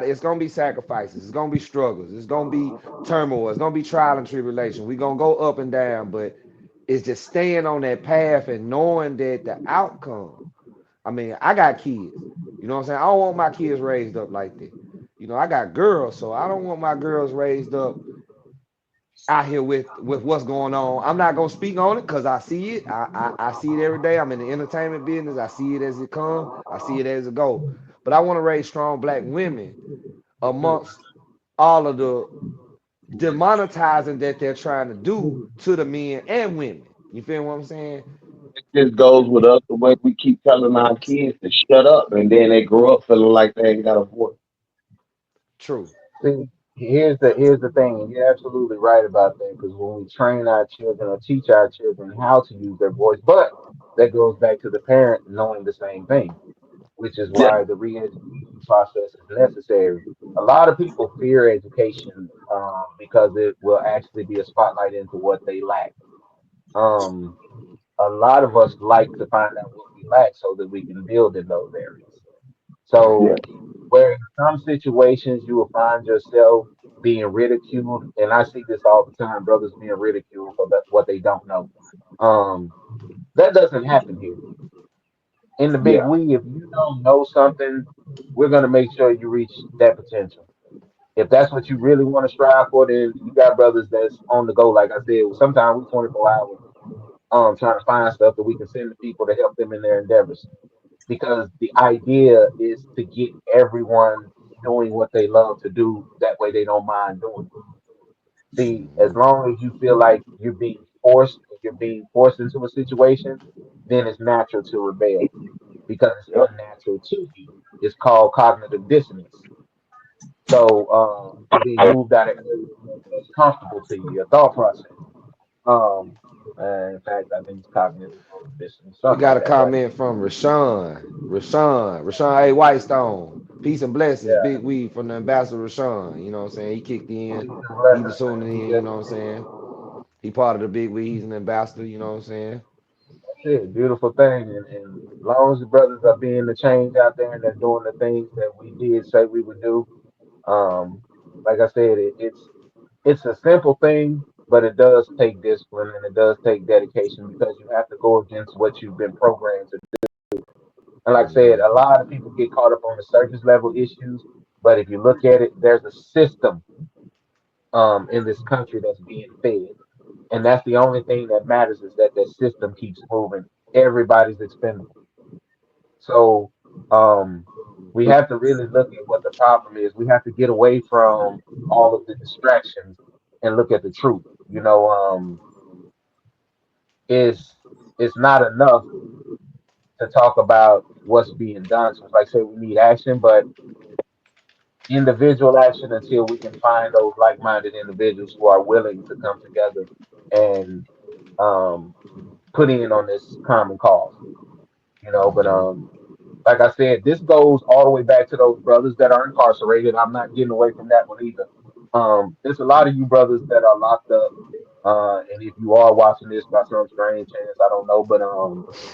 it's gonna be sacrifices, it's gonna be struggles, it's gonna be turmoil, it's gonna be trial and tribulation. We gonna go up and down, but it's just staying on that path and knowing that the outcome. I mean, I got kids. You know what I'm saying? I don't want my kids raised up like that. I got girls, so I don't want my girls raised up out here with what's going on. I'm not gonna speak on it because I see it. I see it every day. I'm in the entertainment business. I see it as it comes. I see it as it goes. But I want to raise strong black women amongst all of the demonetizing that they're trying to do to the men and women. You feel what I'm saying? It just goes with us the way we keep telling our kids to shut up, and then they grow up feeling like they ain't got a voice. True. See, here's the thing, and you're absolutely right about that. Because when we train our children or teach our children how to use their voice, but that goes back to the parent knowing the same thing, which is Yeah, why the re-education process is necessary. A lot of people fear education because it will actually be a spotlight into what they lack. Um, a lot of us like to find out what we lack so that we can build in those areas. Right. yeah, So, where in some situations you will find yourself being ridiculed, and I see this all the time, brothers being ridiculed for what they don't know. Um, that doesn't happen here. In the big yeah. we, if you don't know something, we're gonna make sure you reach that potential. If that's what you really want to strive for, then you got brothers that's on the go. Like I said, sometimes we 24 hours trying to find stuff that we can send to people to help them in their endeavors. Because the idea is to get everyone doing what they love to do. That way they don't mind doing it. See, as Mm-hmm. long as you feel like you're being forced If you're being forced into a situation, then it's natural to rebel because it's unnatural to you. It's called cognitive dissonance. So you're being moved out of areas that's comfortable to you, your thought process. Um, in fact, I think it's cognitive dissonance, We something got like a that. But comment from Rashawn A. Whitestone. Peace and blessings. yeah, Big weed from the ambassador Rashawn. You know what I'm saying? He kicked in. peace and He was blessings, man. tuning in, Yeah, you know what I'm saying? He part of the big weed. He's an ambassador, you know what I'm saying? that's it. Beautiful thing. And as long as the brothers are being the change out there and they're doing the things that we did say we would do, um, like I said, it's a simple thing, but it does take discipline and it does take dedication because you have to go against what you've been programmed to. And like I said, Mm-hmm. a lot of people get caught up on the surface level issues, but if you look at it, there's a system in this country that's being fed, and that's the only thing that matters is that that system keeps moving. Everybody's expendable. So we have to really look at what the problem is. We have to get away from all of the distractions and look at the truth. You know, it's it's not enough to talk about what's being done. So, like I said, we need action, but individual action until we can find those like-minded individuals who are willing to come together and um, put in on this common cause. You know, but Mm-hmm. like I said, this goes all the way back to those brothers that are incarcerated. I'm not getting away from that one either. There's a lot of you brothers that are locked up, and if you are watching this by some strange chance, I don't know, but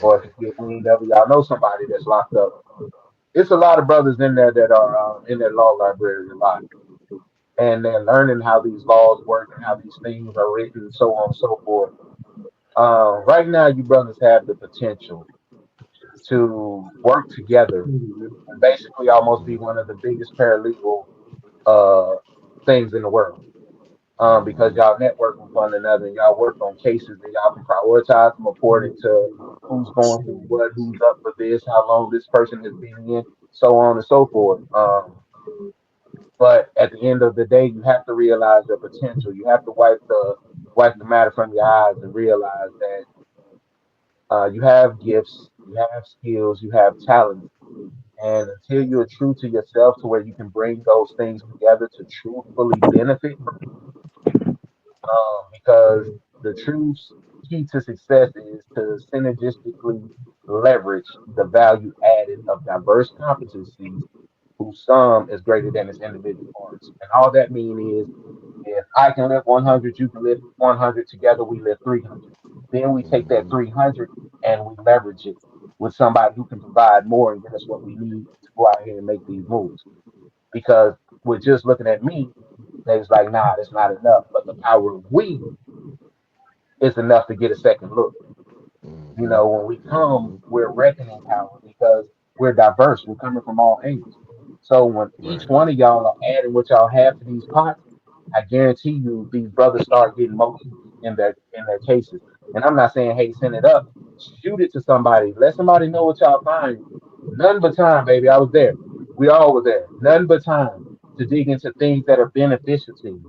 or if you get wind of it, y'all know somebody that's locked up. It's a lot of brothers in there that are in that law library a lot, and they're learning how these laws work and how these things are written, and so on and so forth. Right now, you brothers have the potential to work together and basically almost be one of the biggest paralegal uh, things in the world. Because y'all network with one another and y'all work on cases and y'all can prioritize them according to who's going through what, who's up for this, how long this person has been in, so on and so forth. But at the end of the day, you have to realize your potential. You have to wipe the matter from your eyes and realize that you have gifts, you have skills, you have talent. And until you're true to yourself to where you can bring those things together to truthfully benefit because the true key to success is to synergistically leverage the value added of diverse competencies whose sum is greater than its individual parts. And all that means is if I can lift 100, you can lift 100, together we lift 300. Then we take that Mm-hmm. 300 and we leverage it with somebody who can provide more and give us what we need to go out here and make these moves. Because we're just looking at me, it's like, nah, that's not enough. But the power of we is enough to get a second look. You Mm-hmm. know, when we come, Mm-hmm. we're reckoning power because we're diverse. We're coming from all angles. So when each Right. one of y'all are adding what y'all have to these pots, I guarantee you these brothers start getting motion in their cases. And I'm not saying, hey, send it up, shoot it to somebody, let somebody know what y'all find. None but time, baby. I was there. We all were there. None but time to dig into things that are beneficial to you.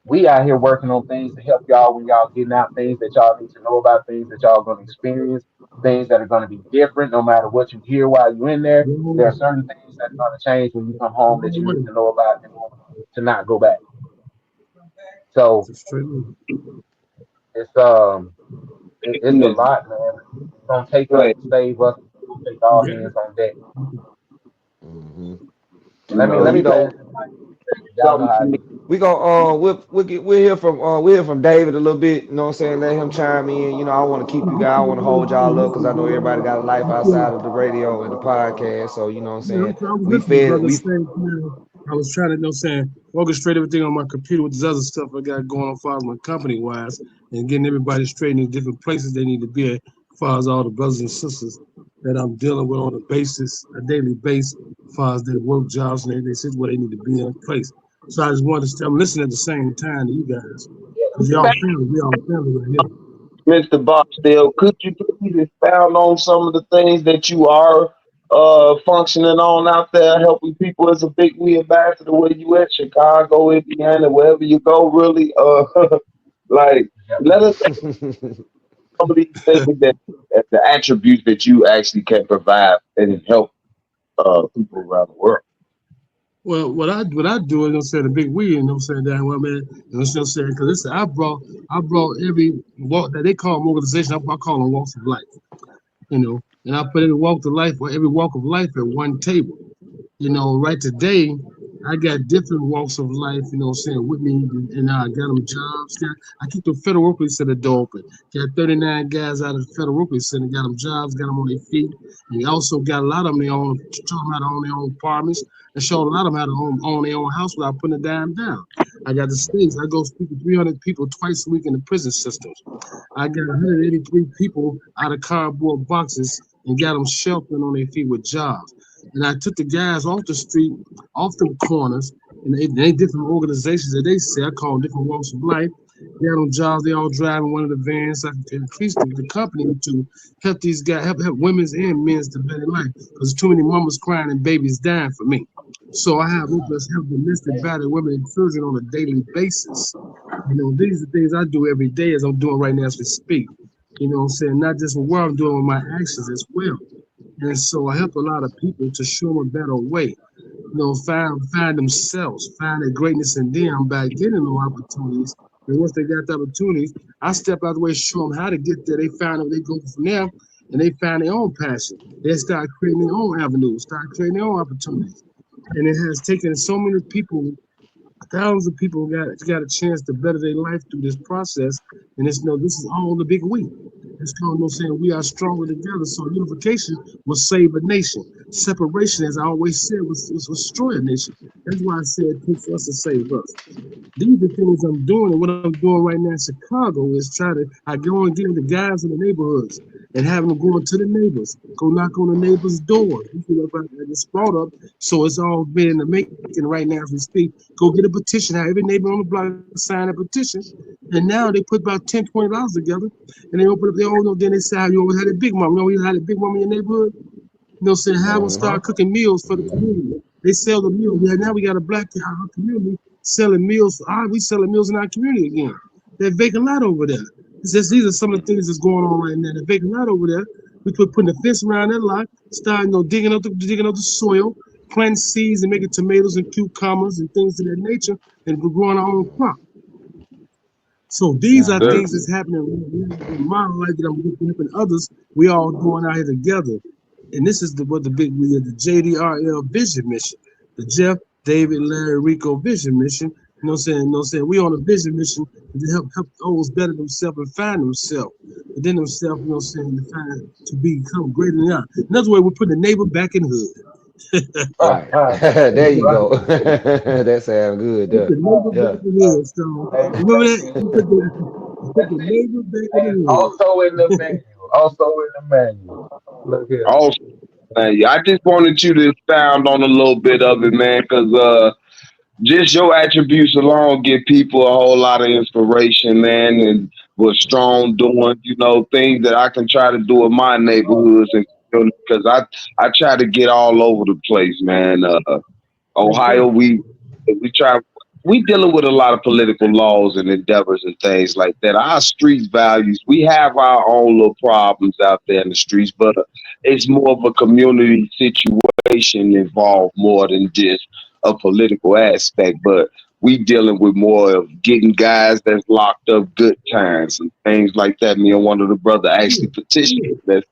We out here working on things to help y'all when y'all getting out things that y'all need to know about, things that y'all gonna experience, things that are gonna be different no matter what you hear while you're in there. There are certain things that's gonna change when you come home that you need to know about in order to not go back. So it's it's a Goodness, lot, man. It's gonna take us right. to save us. It's gonna take all Yeah. hands on deck. Mm-hmm. And You let Well, know, me you pass know, this mic. Y'all know something how to it me. is. we go we'll hear from David a little bit, you know what I'm saying? Let him chime in. You know, I want to keep you guys, I want to hold y'all up because I know everybody got a life outside of the radio and the podcast. So, you know what I'm Yeah, saying? I was We listening, fed brother. we Same time. I was trying to, saying, orchestrate everything on my computer with this other stuff I got going on, as far as my company wise, and getting everybody straight in the different places they need to be at, as far as all the brothers and sisters that I'm dealing with on a daily basis, as far as their work jobs and they sit where they need to be in a place. So I just wanted to, I'm listening at the same time to you guys, because y'all family, we all family right here. Mr. Barksdale, could you please expound on some of the things that you are functioning on out there, helping people as a big we ambassador where you at, Chicago, Indiana, wherever you go, really? Like, Yeah. let us Some of these things that the attributes that you actually can provide and help people around the world. Well, what I do, you know, what I'm saying, the big we, you know, what I'm saying, that well, man, you know, what I'm saying, because listen, I brought every walk that they call them organization, I call them walks of life, you know, and I put every walk of life or every walk of life at one table. You know, right today, I got different walks of life, you know, what I'm saying, with me, and I got them jobs. I keep the Federal Workplace Center door open. Got 39 guys out of the Federal Workplace Center, got them jobs, got them on their feet. And you also got a lot of them, show them how to own their own apartments, and show a lot of them how to own their own house without putting a dime down. I got the states. I go speak to 300 people twice a week in the prison systems. I got 183 people out of cardboard boxes and got them sheltering on their feet with jobs. And I took the guys off the street, off them corners, and they different organizations that they say, I call them different walks of life. They had them jobs, they all driving one of the vans. I can increase the company to help these guys, help women's and men's to better life. Because too many mamas crying and babies dying for me. So I have hopeless, help domestic battered women and children on a daily basis. You know, these are things I do every day as I'm doing right now as we speak. You know what I'm saying? Not just with what I'm doing with my actions as well. And so I help a lot of people to show them a better way. You know, find themselves, find their greatness in them by getting them opportunities. And once they got the opportunities, I step out of the way, show them how to get there. They find out they go from there and they find their own passion. They start creating their own avenues, start creating their own opportunities. And it has taken so many people, thousands of people got a chance to better their life through this process. And it's this is all the big we. It's called saying we are stronger together. So unification will save a nation. Separation, as I always said, was destroy a nation. That's why I said it takes us to save us. These are the things I'm doing, and what I'm doing right now in Chicago is I go and get with the guys in the neighborhoods and having them go into the neighbors, go knock on the neighbor's door. You know, I just brought up, so it's all been in the making right now as we speak. Go get a petition, have every neighbor on the block sign a petition, and now they put about $10, $20 together, and they open up their own, then they say, how you always had a big mom. You know, you had a big mom in your neighborhood? You know, saying, have them start cooking meals for the community. They sell the meals. Yeah, now we got a black community selling meals. We selling meals in our community again. They're vacant lot over there. These are some of the things that's going on right now. They're vacant lot over there. We putting a fence around that lot, start digging up the soil, planting seeds and making tomatoes and cucumbers and things of that nature, and growing our own crop. So these are things that's happening in my life that I'm helping others. We all going out here together. And this is what the big we is, the JDRL vision mission, the Jeff, David, Larry, Rico vision mission. You know what I'm saying? We on a vision mission to help those better themselves and find themselves. Within themselves, you know what I'm saying, to become greater than that. In other words, we're putting the neighbor back in the hood. Right. There you go. That sounds good. Put the neighbor back in the hood. So remember that? Put the neighbor back in the hood. Also in the menu. Look here. Also, I just wanted you to expound on a little bit of it, man, because just your attributes alone give people a whole lot of inspiration, man, and was strong doing, things that I can try to do in my neighborhoods, and because I try to get all over the place, man. Ohio, we dealing with a lot of political laws and endeavors and things like that. Our street values, we have our own little problems out there in the streets, but it's more of a community situation involved more than just a political aspect. But we dealing with more of getting guys that's locked up good times and things like that. Me and one of the brother actually petitioned that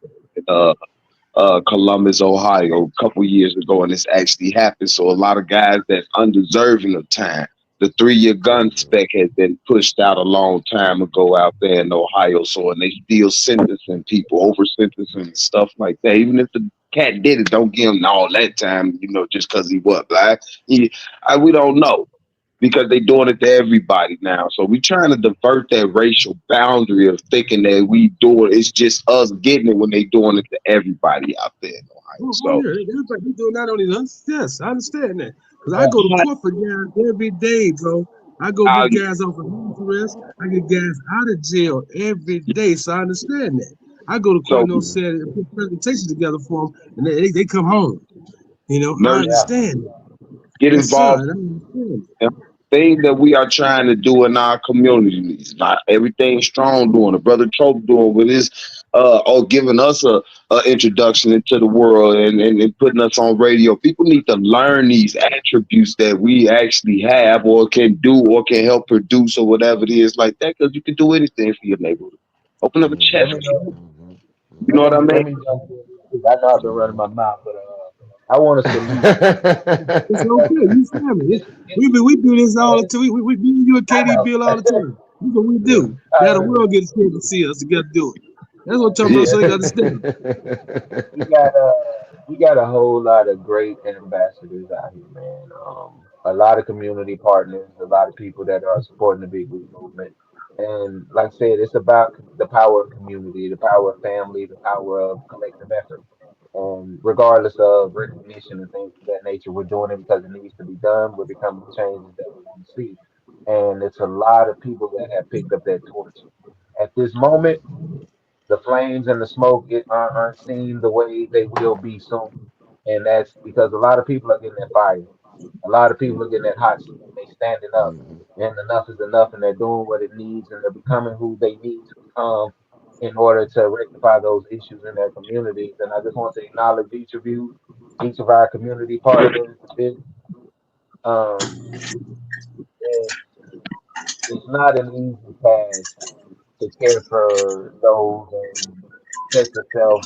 Columbus, Ohio, a couple years ago, and it's actually happened. So a lot of guys that's undeserving of time. The 3-year gun spec has been pushed out a long time ago out there in Ohio. So, and they still sentencing people, over sentencing and stuff like that. Even if the cat did it, don't give him all that time, just because he was black. We don't know, because they doing it to everybody now. So we trying to divert that racial boundary of thinking that it's just us getting it when they doing it to everybody out there in Ohio. So everybody doing not only us. Yes, I understand that. Because I go to court for guys every day, bro. I go get guys off of house arrest. I get guys out of jail every day. So I understand that. I go to court, and put presentations together for them, and they come home. I understand. Get involved. things that we are trying to do in our communities. Not everything Strong doing, a brother Trope doing with his or giving us a introduction into the world and putting us on radio. People need to learn these attributes that we actually have or can do or can help produce or whatever it is like that, because you can do anything for your neighborhood. Open up a Mm-hmm. chat. Let me know. Mm-hmm. You know what I Let mean? me jump in. I know I've been running my mouth, but I want to salute. It's okay. You family. It's, it's, We do this all the it's, time. We me and you and I KD know. Bill all the time. That's what we Yeah. do. Now the world gets here to see us together do it. That's what I'm talking about. Yeah. So you understand. we got uh we got a whole lot of great ambassadors out here, man. A lot of community partners, a lot of people that are supporting the Big League movement. And like I said, it's about the power of community, the power of family, the power of collective effort. And regardless of recognition and things of that nature, we're doing it because it needs to be done. We're becoming the changes that we want to see. And it's a lot of people that have picked up that torch. At this moment, the flames and the smoke aren't seen the way they will be soon. And that's because a lot of people are getting that fire. A lot of people are getting that hot seat and they standing up. Mhm. And enough is enough and they're doing what it needs and they're becoming who they need to become in order to rectify those issues in their communities. And I just want to acknowledge each of you, each of our community partners. Um, and it's not an easy task to care for those and set yourself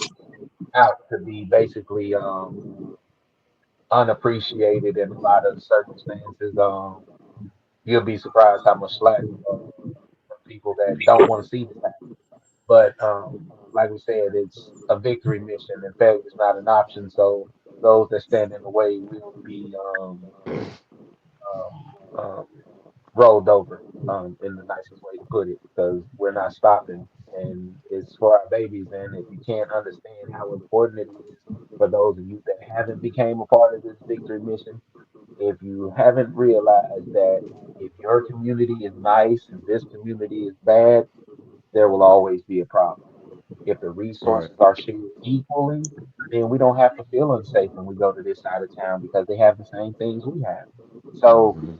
out to be basically unappreciated in a lot of circumstances. You'll be surprised how much slack from people that don't want to see this happen. But like we said, it's a victory mission, and failure is not an option. So those that stand in the way will be um, rolled over, in the nicest way to put it, because we're not stopping, and it's for our babies. And if you can't understand how important it is for those of you that haven't became a part of this victory mission, if you haven't realized that if your community is nice and this community is bad, there will always be a problem. If the Right. resources are shared equally, then we don't have to feel unsafe when we go to this side of town because they have the same things we have. So, Mhm.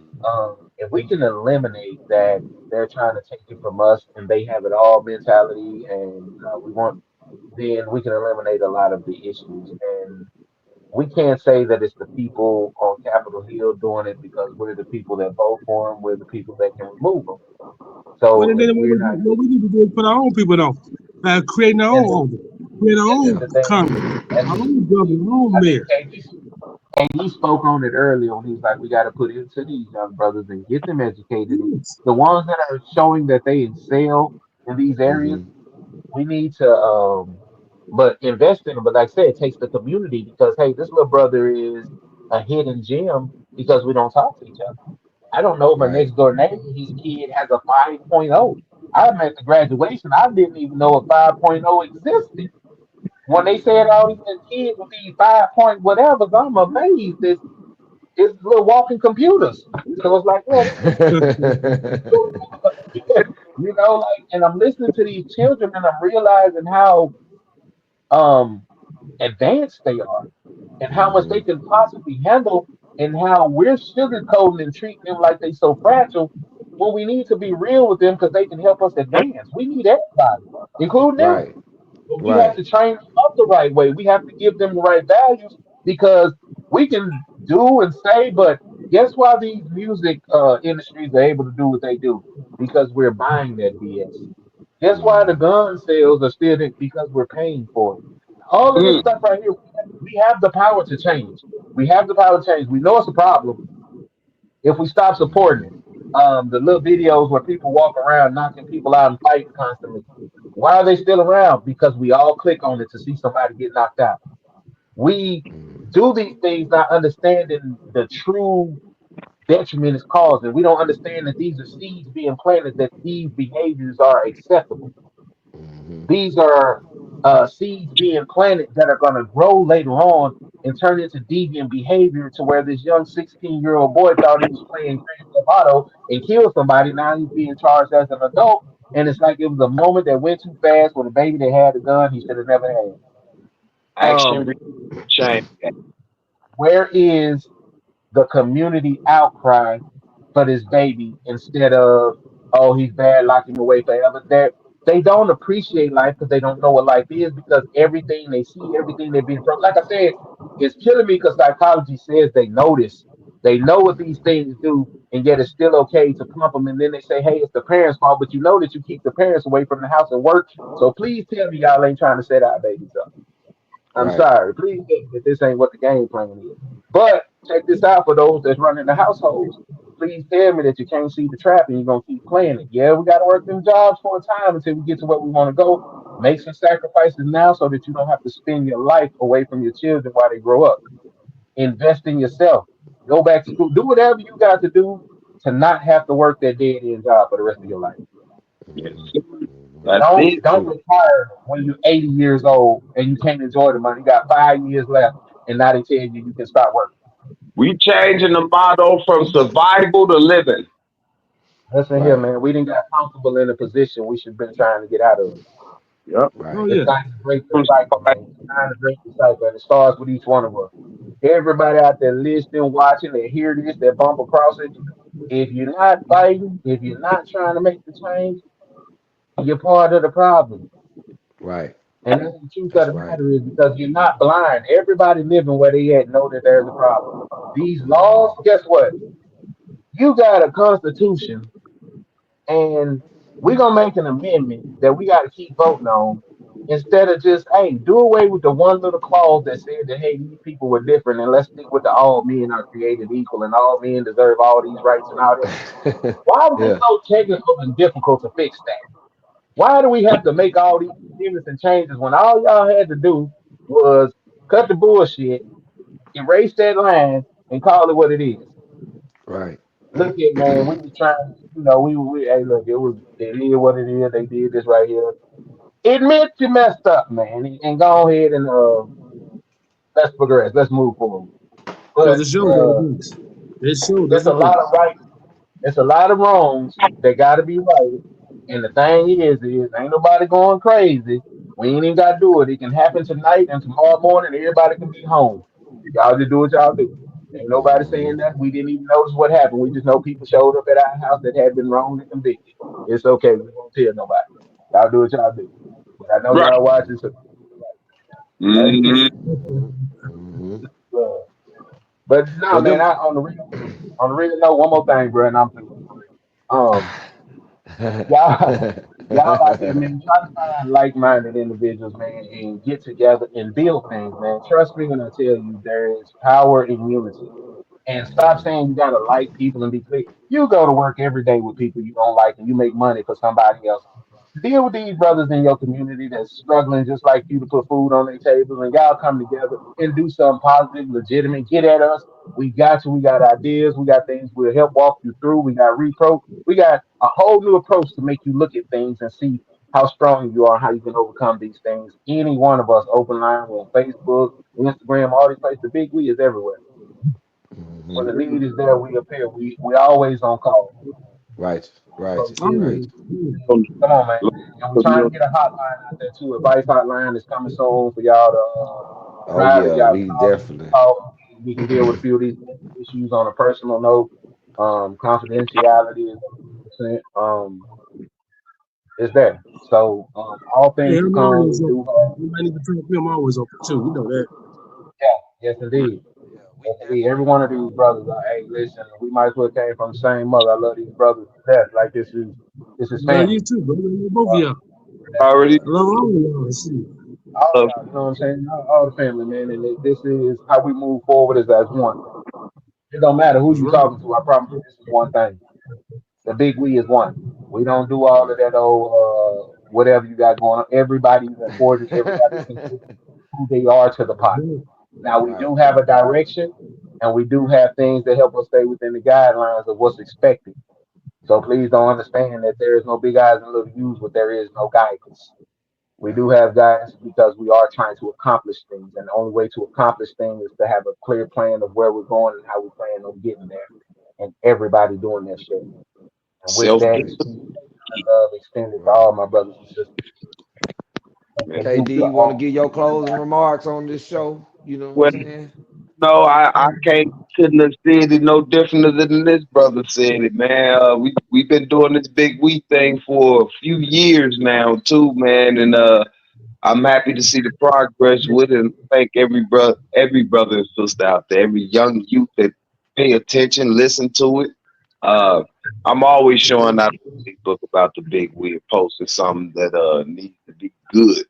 if we can eliminate that they're trying to take it from us and they have it all mentality, and we want, then we can eliminate a lot of the issues. And we can't say that it's the people on Capitol Hill doing it because we're the people that vote for them. We're the people that can remove them. Well, So then if what we're not what we need to do is put our own people on, creating our and own the order, create our and own the thing Congress, and our own governor, our own I think mayor. KD spoke on it earlier when he was like, we got to put it into these young brothers and get them educated. And Yes. the ones that are showing that they excel in these areas, Mhm. we need to but invest in them. But like I said, it takes the community because hey, this little brother is a hidden gem because we don't talk to each other. I don't know if my Right. next door neighbor, his kid has a 5.0. I'm at the graduation. I didn't even know a 5.0 existed. When they said all these little kids with these 5 point whatevers, I'm amazed. It's little walking computers. So it's like, yeah, like, and I'm listening to these children and I'm realizing how um advanced they are and how much they Mhm. can possibly handle and how we're sugarcoating and treating them like they so fragile when we need to be real with them because they can help us advance. We need everybody, including them. Right. But we have Right. to train them up the right way. We have to give them the right values because we can do and say, but guess why these music industries are able to do what they do? Because we're buying that BS. Guess why the Mhm. gun sales are still there? Because we're paying for it. All of this Mm. stuff right here, we have the power to change. We have the power to change. We know it's a problem if we stop supporting it. Mhm. The little videos where people walk around knocking people out and fighting constantly. Why are they still around? Because we all click on it to see somebody get knocked out. We Mhm. do these things not understanding the true detriment it's causing. We don't understand that these are seeds being planted, that these behaviors are acceptable. Mhm. These are seeds being planted that are going to grow later on and turn into deviant behavior to where this young 16-year-old boy thought he was playing Grand Theft Auto and killed somebody. Now he's being charged as an adult. And it's like it was a moment that went too fast with a baby that had a gun he should have never had. Action Um, change. where is the community outcry for this baby instead of, oh, he's bad, lock him away forever. They don't appreciate life because they don't know what life is, because everything they see, everything they've been through. Like I said, it's killing me because psychology says they notice. They know what these things do, and yet it's still okay to pump them. And then they say, hey, it's the parents' fault, but you know that you keep the parents away from the house and work. So please tell me y'all ain't trying to set our babies up. I'm Right. sorry. Please tell me that this ain't what the game plan is. But check this out for those that's running the households. Please tell me that you can't see the trap and you're gonna keep playing it. Yeah, we gotta work them jobs for a time until we get to where we want to go. Make some sacrifices now so that you don't have to spend your life away from your children while they grow up. Invest in yourself. Go back to school. Do whatever you got to do to not have to work that dead end job for the rest of your life. Yes, Mhm. sir. Mhm. That's it. Don't retire when you're 80 years old and you can't enjoy the money. You got 5 years left, and now they tell you can start working. We changing the motto from survival to living. Listen here, Right. man. We didn't got comfortable in a position we should have been trying to get out of. Yep. Oh Right. It's yeah. time to break the From cycle, survival. man. It's time to break the cycle, and it starts with each one of us. Everybody out there listening, watching, they hear this, they bump across it. If you're not fighting, if you're not trying to make the change, you're part of the problem. Right. And that's the truth of That's the right. matter is, because you're not blind. Everybody living where they at know that there's a problem. These laws, Mhm. guess what? You got a constitution, and we're gonna make an amendment that we got to keep voting on, instead of just, hey, do away with the one little clause that said that, hey, these people were different, and let's stick with the all men are created equal and all men deserve all these rights and all that. Why is it Yeah. so technical and difficult to fix that? Why do we have to make all these amendments and changes when all y'all had to do was cut the bullshit, erase that line, and call it what it is? Right. Look at, man, we was trying, hey, look, it is what it is. They did this right here. Admit you messed up, man, and go ahead and let's progress. Let's move forward. Because But it showed that it is. It showed there's that a it lot of is. right, there's a lot of wrongs that got to be right. And the thing is ain't nobody going crazy. We ain't even got to do it. It can happen tonight and tomorrow morning. Everybody can be home. Y'all just do what y'all do. Ain't nobody saying Mhm. that. We didn't even notice what happened. We just know people showed up at our house that had been wrongly convicted. It's okay. We won't tell nobody. Y'all do what y'all do. But I know Right. y'all watching, so right? Hmm. Mhm. Mhm. Uh, but nah, Well, man. them. On the real note, one more thing, bro, and I'm through. Um, y'all, y'all out there, man, try to find like-minded individuals, man, and get together and build things, man. Trust me when I tell you, there is power in unity. And stop saying you gotta like people and be click. You go to work every day with people you don't like, and you make money for somebody else. Deal with these brothers in your community that's struggling just like you to put food on their tables, and y'all come together and do something positive, legitimate. Get at us. We got you. We got ideas. We got things we'll help walk you through. We got repro. We got a whole new approach to make you look at things and see how strong you are, how you can overcome these things. Any one of us, open line, we're on Facebook, Instagram, all these places. The big we is everywhere. When Mhm. the need is there, we appear. We always on call. Right. Right. So Oh, Right. come on, man. And we're trying to get a hotline out there too. Advice hotline is coming soon for y'all to Oh dial it. yeah. Y'all We call it. definitely. Talk. We can deal with a few of these issues on a personal note. Confidentiality is 100%. Is there. So all hey, things to I'm come. always We do open. have. Anybody need to talk to me, I'm always open too. You know that. Yeah. Yes, indeed. Yeah. We Yes, indeed. Every definitely. one of these brothers are, hey, listen, we might as well came from the same mother. I love these brothers to death. Like this is I love you family. too, brother. I love both of Uh, y'all. that's Already I love all of y'all. Shoot. all love. y'all, you know what I'm saying? All the family, man. And this is how we move forward as one. It don't matter who That's you right. talking to. I promise you, this is one thing. The big we is one. We don't do all of Right. that old whatever you got going on. Everybody's important. Everybody contributes who they are to the That's pot. right. Now we Right. do have a direction, and we do have things that help us stay within the guidelines of what's expected. So please don't understand that there is no big eyes and little U's, but there is no guidance. We do Right. have guidance because we are trying to accomplish things, and the only way to accomplish things is to have a clear plan of where we're going and how we plan on getting there, and everybody doing their shit. And with Self that, Right. love extended to Right. all my brothers and sisters. And discipline. salute KD, to you want to all. give your closing remarks on this show? You know what I'm Well, saying? No, I couldn't have said it no different than this brother said it, man. We've been doing this big we thing for a few years now too, man, and I'm happy to see the progress with it. And thank every brother and sister out there, every young youth that pay attention, listen to it. Uh, I'm always showing out on Facebook about the big we and posting something that needs to be good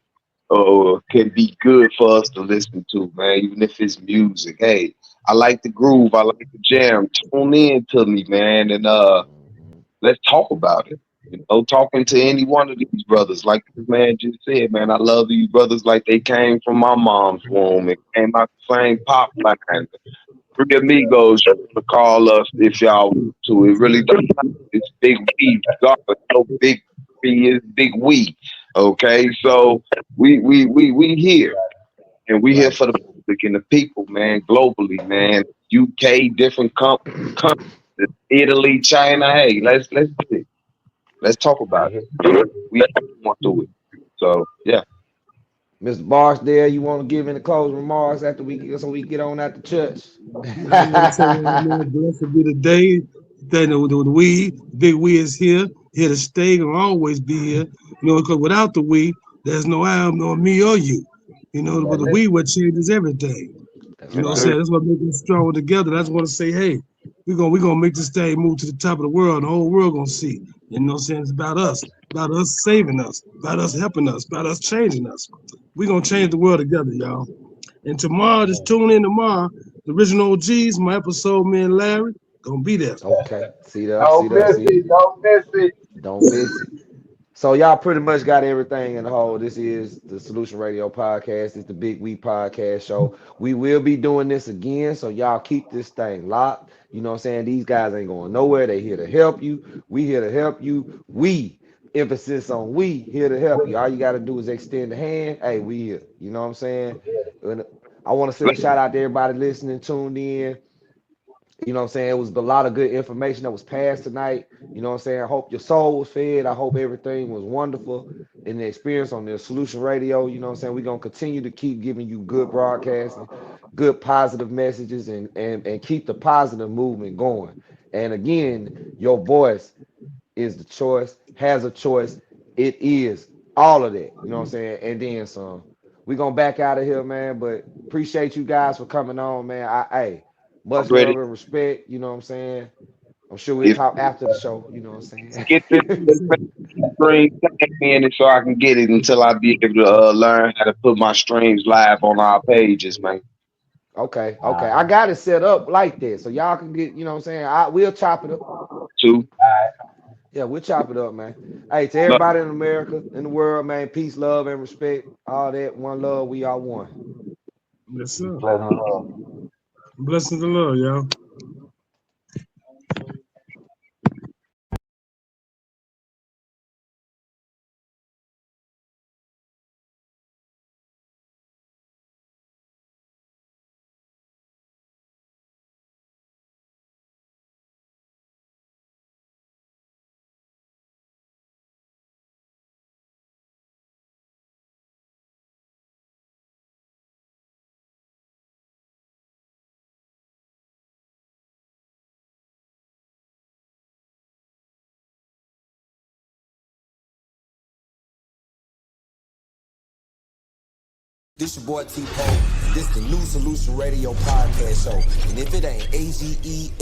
or can be good for us to listen to, man. Even if it's music, hey, I like the groove, I like the jam. Tune in to me, man, and let's talk about it. You know, talking to any one of these brothers, like this man just said, man, I love these brothers like they came from my mom's womb and came out the same pop line. Three amigos, you can call us if y'all want to. It really don't matter. It's big we, regardless. No big we is big we. Okay, so we here, and we here Right. for the public and the people, man, globally, man. UK, different countries, Italy, China. Hey, let's do it. Let's talk about it. We want to do it. So yeah. Mr. Barksdale, you want to give any closing remarks after we get on out the church? I want to say, man, blessed be the day that the big we is here to stay, and always be here. You know, because without the we, there's no I, no me or you. You know, but the we what changes everything. That's You know what I'm right. saying? That's what makes us stronger together. I just want to say, hey, we're gonna make this thing move to the top of the world. The whole world gonna see. You know what I'm saying? It's about us saving us, about us helping us, about us changing us. We're gonna change the world together, y'all. And tomorrow, just tune in tomorrow. The original OGs, my episode, me and Larry, gonna be there. Okay. See there, see Don't there, miss see. it. Don't miss it. Don't miss it. So y'all pretty much got everything in the whole. This is the Solution Radio podcast. It's the Big We podcast show. We will be doing this again, so y'all keep this thing locked. You know what I'm saying? These guys ain't going nowhere. They here to help you. We here to help you. We, emphasis on we, here to help you. All you got to do is extend the hand. Hey, we here. You know what I'm saying? And I want to send a shout out to everybody listening, tuned in. You know what I'm saying? It was a lot of good information that was passed tonight. You know what I'm saying? I hope your soul was fed. I hope everything was wonderful in the experience on the Solution Radio. You know what I'm saying? We're going to continue to keep giving you good broadcasting, good positive messages, and keep the positive movement going. And again, your voice is the choice, has a choice. It is all of that. You know what I'm saying? And then some. We're going to back out of here, man. But appreciate you guys for coming on, man. Hey, I'm much ready. love and respect. You know what I'm saying? I'm sure we'll If talk after the show. You know what I'm saying? get this stream in it so I can get it until I be able to learn how to put my streams live on our pages, man. Okay, okay. I got it set up like that. So y'all can get, you know what I'm saying? We'll chop it up. Too. Yeah, we'll chop it up, man. Hey, to No, everybody in America, in the world, man, peace, love, and respect. All that. One love, we are one. Yes, sir. Pleasant love. Blessings of love, y'all. This your boy T-Pole. This the new Solution Radio podcast show. And if it ain't AGELREEFE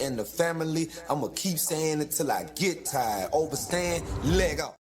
and the family, I'ma keep saying it till I get tired. Overstand, leg up.